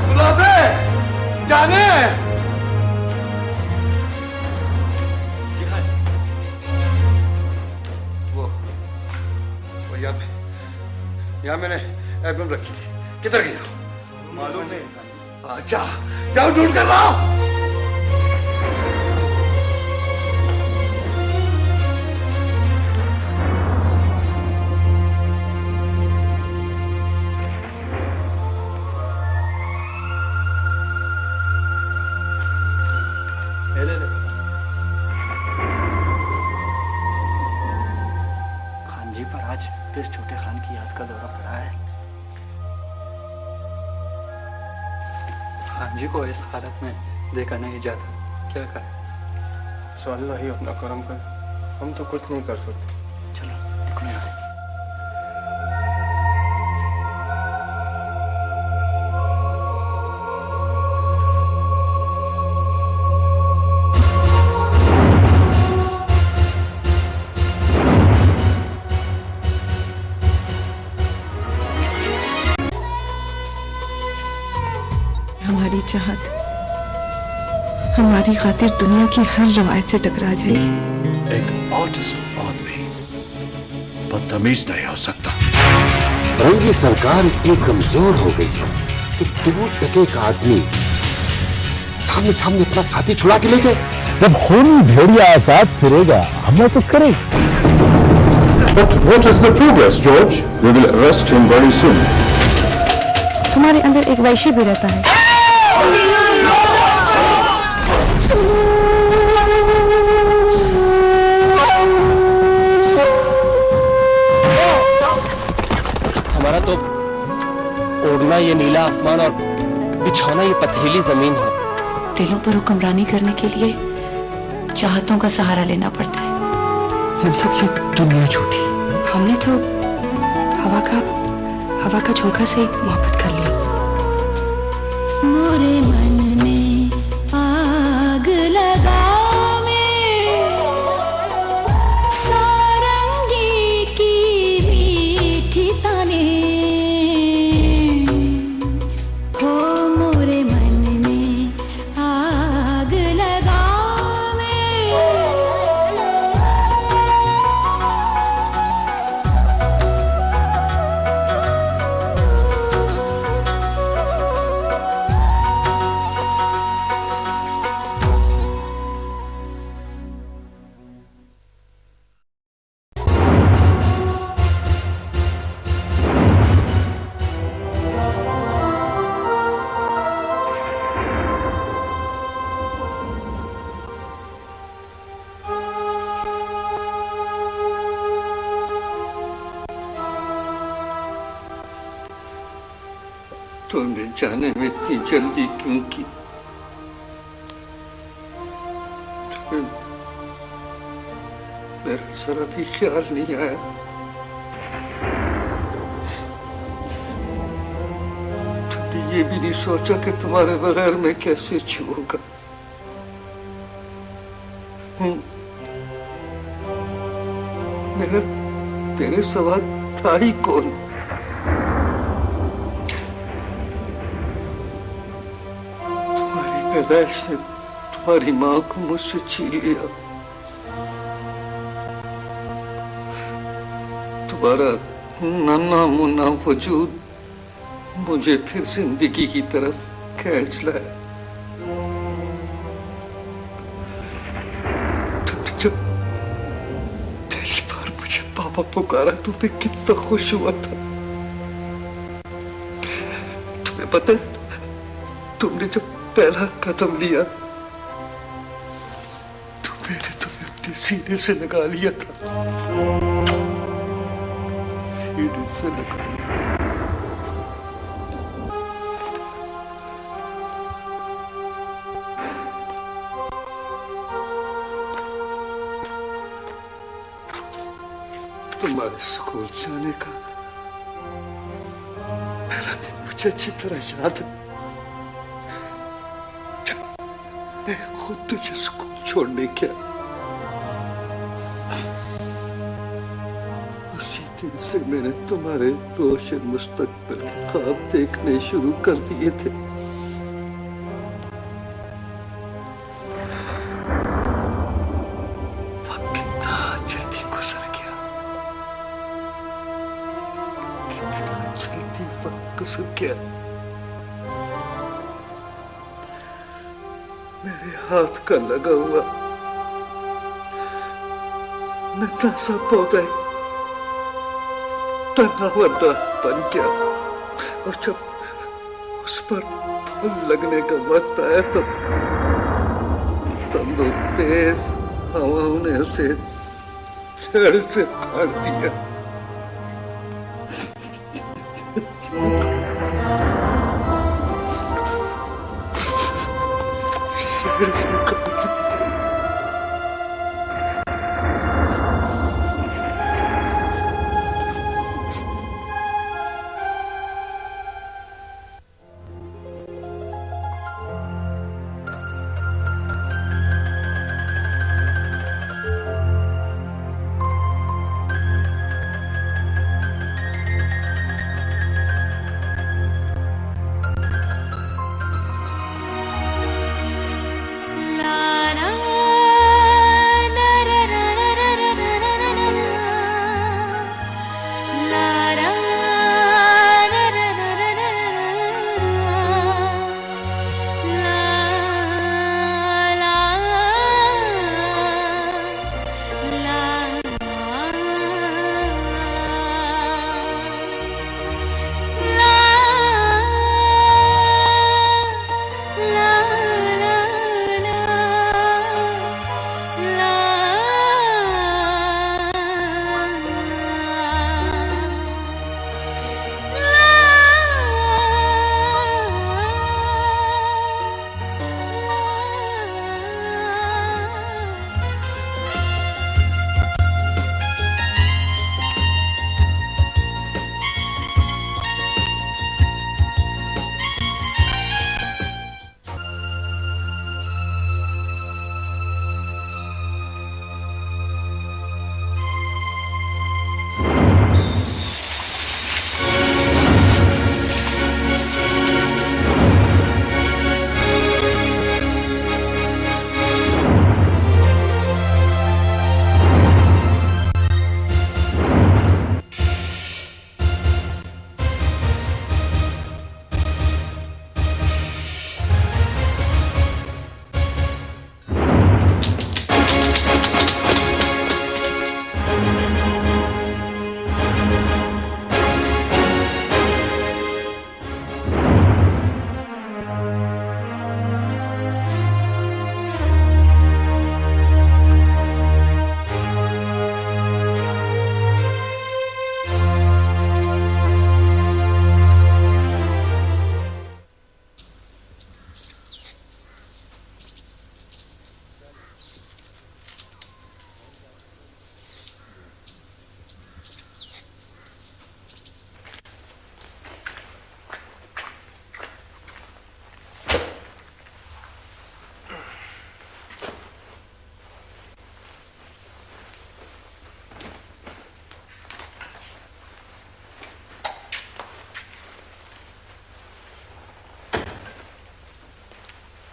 गुलाबे, जाने। वो यहाँ मैंने एल्बम रखी थी, किधर गई? मालूम नहीं। अच्छा, जाओ ढूंढ कर लाओ। खान जी पर आज फिर छोटे खान की याद का दौरा पड़ा है। खान जी को इस हालत में देखा नहीं जाता, क्या करें? सो अल्लाह ही अपना करम कर, हम तो कुछ नहीं कर सकते। चलो निकलो यहाँ से। हमारी चाहत हमारी खातिर दुनिया की हर रवायत से टकरा जाएगी। एक आर्टिस्ट आदमी बदतमीज नहीं हो सकता। फरंगी सरकार इतनी कमजोर हो गई है कि 2 टके का आदमी सामने सामने अपना साथी छुड़ा के ले जाए। जब खूनी भेड़िया आजाद फिरेगा हमला तो करेगा। But what is the progress, George? We will arrest him very soon. तुम्हारे अंदर एक वैश्य भी रहता है। हमारा तो ओढ़ना ये नीला आसमान और बिछौना ये पथरीली जमीन है। दिलों पर हुक्मरानी करने के लिए चाहतों का सहारा लेना पड़ता है। हम सब ये दुनिया झूठी। हमने तो हवा का झोंका से मोहब्बत कर ली। मोरे मन में आग लगा सारंगी की मीठी ताने हो। मोरे मन में आग लगा तुमने जाने में इतनी जल्दी क्यों की? मेरा जरा भी ख्याल नहीं आया। तुमने ये भी नहीं सोचा कि तुम्हारे बगैर मैं कैसे जीऊंगा। मेरा तेरे सवा था ही कौन? पैदाइश से तुम्हारी माँ को मुझसे छीन लिया। तुम्हारा नन्हा मुन्ना वजूद मुझे फिर जिंदगी की तरफ खींच लाया। तुमने जब पहली बार मुझे पापा पुकारा तुम्हें कितना खुश हुआ था। तुम्हें पता है, तुमने जब पहला कदम लिया तो मैंने तुम्हें अपने सीने से लगा लिया था। सीने से लगा लिया। तुम्हारे स्कूल जाने का पहला दिन मुझे अच्छी तरह याद है। मैं खुद तुझे स्कूल छोड़ने गया। उसी दिन से मैंने तुम्हारे रोशन मुस्तकबिल के ख्वाब देखने शुरू कर दिए थे। वक्त कितना जल्दी गुजर गया, कितना जल्दी वक्त गुजर गया। मेरे हाथ का लगा हुआ नन्हा सा पौधा तनावर दरख्त बन गया, और जब उस पर फल लगने का वक्त आया तब वो तेज हवाओं ने उसे जड़ से फाड़ दिया। जड़ से काट दिया।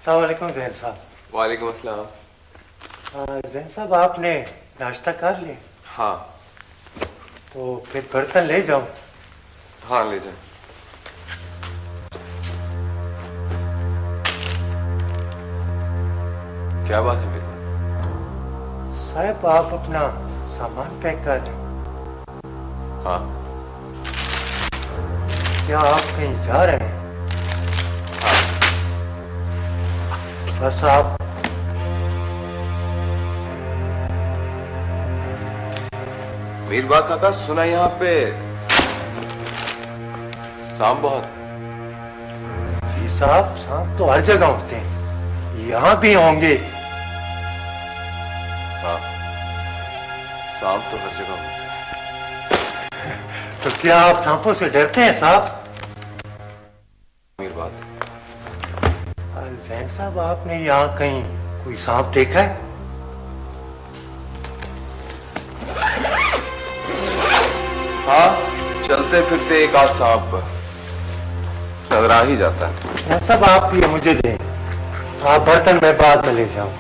अस्सलामुअलैकुम ज़ैन साहब। वालेकुम अस्सलाम। ज़ैन साहब आपने नाश्ता कर लिया? हाँ। तो फिर बर्तन ले जाऊं? हाँ ले जाओ। क्या बात है मेरे साहब आप अपना सामान पैक कर लें। हाँ। क्या आप कहीं जा रहे हैं? बस आप मेरी बात काका सुना, यहाँ पे सांप बहुत। जी साहब, सांप तो हर जगह होते हैं, यहाँ भी होंगे। हाँ, सांप तो हर जगह होते हैं। तो क्या आप सांपों से डरते हैं साहब? मेरी बात ज़ैन साहब, आपने यहाँ कहीं कोई सांप देखा है? हाँ, चलते फिरते एक आध सांप नजर आ ही जाता है। ये सब आप पिए, मुझे दें। आप बर्तन मैं बाद में ले जाऊं।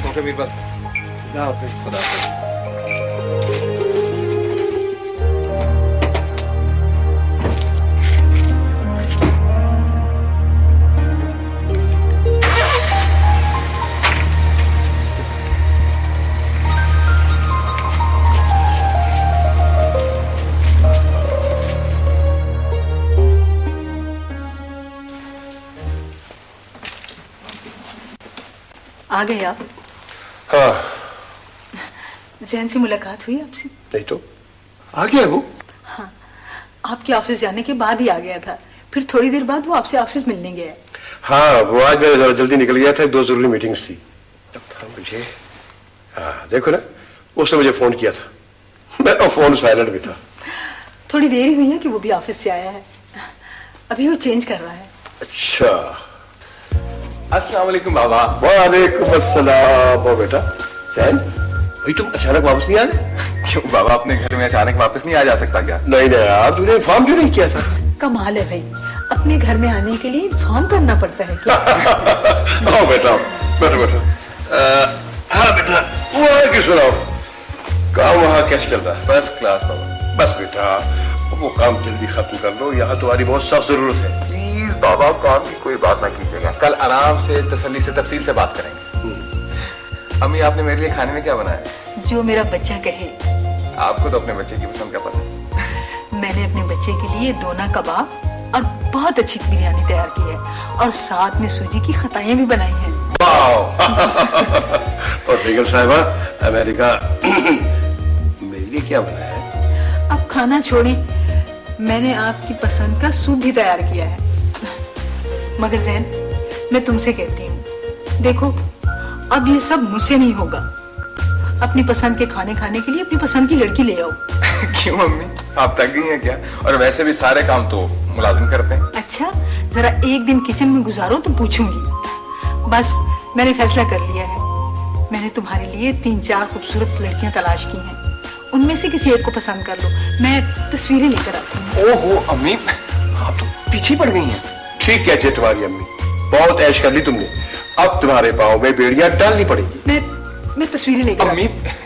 ओके मीरबाज, खुदा हाफिज। आ गए आप? हाँ। जैन से मुलाकात हुई आपसे? नहीं तो आ गया वो। हाँ, आपके ऑफिस जाने के बाद ही आ गया था। फिर थोड़ी देर बाद वो आपसे ऑफिस मिलने गया। हाँ, वो आज मैं जरा जल्दी निकल गया था, 2 जरूरी मीटिंग्स थी। तब था मुझे, हाँ देखो ना, उसने मुझे फोन किया था, मेरा फोन साइलेंट भी था। थोड़ी देर ही हुई है कि वो भी ऑफिस से आया है। अभी वो चेंज कर रहा है। अच्छा, अस्सलाम वालेकुम बाबा। वालेकुम अस्सलाम। ओ बेटा सैन, भाई तुम अचानक वापस नहीं आ गए? क्यों बाबा, अपने घर में अचानक वापस नहीं आ जा सकता क्या? नहीं नहीं यार, तूने इन्फॉर्म क्यों नहीं किया था? कमाल है भाई, अपने घर में आने के लिए इन्फॉर्म करना पड़ता है क्या? आओ बेटा, बैठो बैठो। हाँ बेटा, वो है कि सुनाओ, काम वहाँ कैसे चल रहा है? फर्स्ट क्लास बाबा। बस बेटा, वो काम जल्दी खत्म कर लो, यहाँ तुम्हारी बहुत सख्त जरूरत है। प्लीज बाबा, काम की कोई बात ना कीजिएगा, कल आराम से तसल्ली से तफसील से बात करेंगे। अम्मी, आपने मेरे लिए खाने में क्या बनाया? जो मेरा बच्चा कहे। आपको तो अपने बच्चे की पसंद का पता है। मैंने अपने बच्चे के लिए दोना कबाब और बहुत अच्छी बिरयानी तैयार की है, और साथ में सूजी की खताएं भी बनाई हैं। और बेगम साहिबा, अमेरिका मेरे लिए क्या बनाया है? अब खाना छोड़ें, मैंने आपकी पसंद का सूप भी तैयार किया है। मगर जैन, मैं तुमसे कहती हूँ, देखो अब ये सब मुझसे नहीं होगा। अपनी पसंद के खाने खाने के लिए अपनी पसंद की लड़की ले आओ। क्यों मम्मी, आप थक गई हैं क्या? और वैसे भी सारे काम तो मुलाजिम करते हैं। अच्छा, जरा एक दिन किचन में गुजारो तो पूछूंगी। बस मैंने फैसला कर लिया है। मैंने तुम्हारे लिए 3-4 खूबसूरत लड़कियां तलाश की हैं। उनमें से किसी एक को पसंद कर लो, मैं तस्वीरें लेकर आती हूँ। ओहो अम्मी, आप तो पीछे पड़ गई हैं। ठीक है जी तुम्हारी अम्मी, बहुत ऐश कर ली तुमने, अब तुम्हारे पाँव में बेड़ियां डालनी पड़ेगी। मैं तस्वीरें लेकर अम्मी,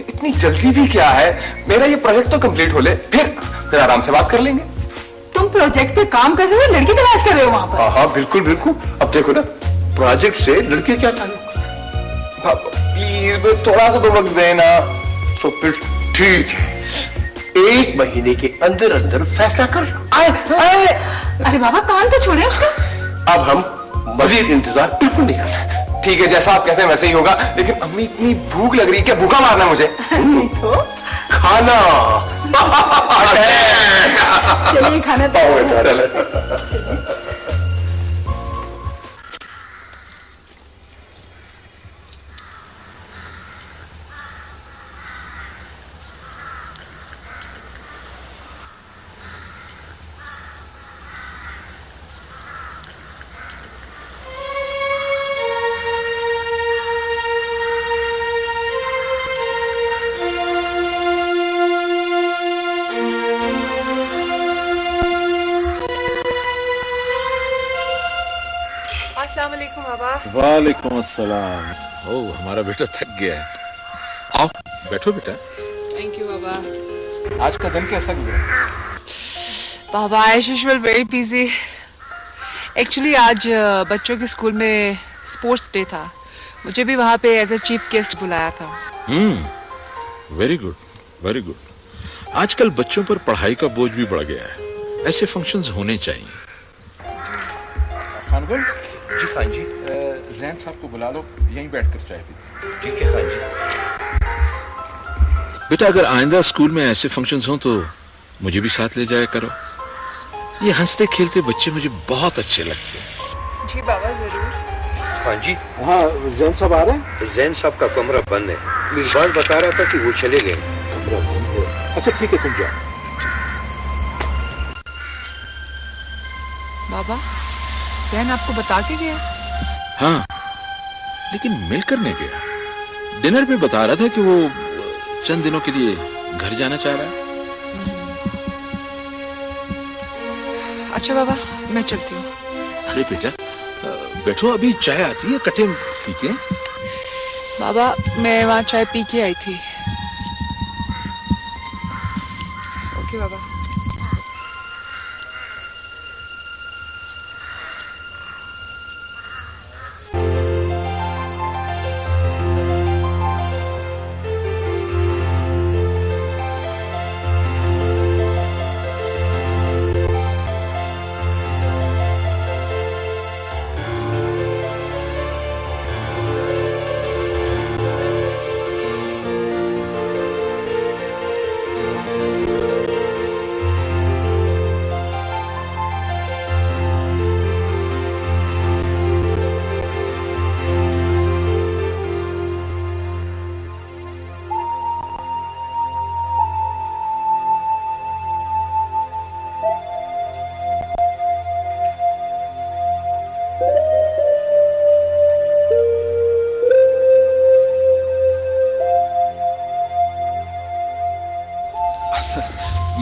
इतनी जल्दी भी क्या है, मेरा ये प्रोजेक्ट तो कंप्लीट हो ले, फिर आराम से बात कर लेंगे। तुम प्रोजेक्ट पे काम कर रहे हो, लड़की तलाश कर रहे हो वहाँ पर? हाँ हाँ बिल्कुल बिल्कुल। अब देखो ना, प्रोजेक्ट से लड़के क्या ताल्लुक? प्लीज थोड़ा सा तो वक्त देना। तो फिर ठीक है, 1 महीने के अंदर अंदर फैसला कर। अरे बाबा, काम तो छोड़े उसका। अब हम मजीद इंतजार बिल्कुल नहीं कर सकते। ठीक है, जैसा आप कहते हैं वैसे ही होगा, लेकिन अम्मी इतनी भूख लग रही है, क्या भूखा मारना मुझे? नहीं तो खाना। चलिए खाना वालेकुम अस्सलाम। ओ, हमारा बेटा थक गया है। आओ बैठो बेटा। थैंक यू बाबा। आज का दिन कैसा गुजरा? बाबा as usual very busy. Actually आज बच्चों के स्कूल में स्पोर्ट्स डे था, मुझे भी वहाँ पे एज ए चीफ गेस्ट बुलाया था। Very good very good. आजकल बच्चों पर पढ़ाई का बोझ भी बढ़ गया है, ऐसे फंक्शंस होने चाहिए। खानगुल जी, खान जी, जैन साहब को बुला लो, यहीं बैठकर चाय पीते। ठीक है खान जी। बेटा, अगर आइंदा स्कूल में ऐसे फंक्शंस हों तो मुझे भी साथ ले जाया करो। ये हंसते खेलते बच्चे मुझे बहुत अच्छे लगते हैं। जी बाबा, जरूर। खान जी। हाँ जैन साहब आ रहे हैं? जैन साहब का कमरा बंद है। मिसबाज बता रहा था कि वो चले गए। कमरा बंद है? अच्छा ठीक है, तुम जाओ। बाबा, जैन आपको बता के गया? हाँ, लेकिन मिलकर नहीं गया। डिनर में बता रहा था कि वो चंद दिनों के लिए घर जाना चाह रहा है। अच्छा बाबा, मैं चलती हूँ। अरे बेटा बैठो, अभी चाय आती है, इकट्ठे पीते हैं। बाबा, मैं वहाँ चाय पी के आई थी। ओके बाबा।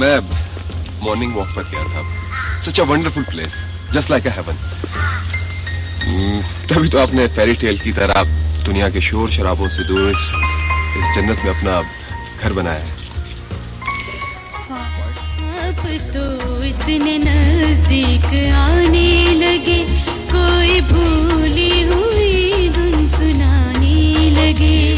मैं मॉर्निंग वॉक पर गया था। Such a wonderful place, just like a heaven. तभी तो आपने फेरी टेल की तरह दुनिया के शोर शराबों से दूर इस जन्नत में अपना घर बनाया है। अब तो इतने नजदीक आने लगे, कोई भूली हुई धुन सुनाने लगे।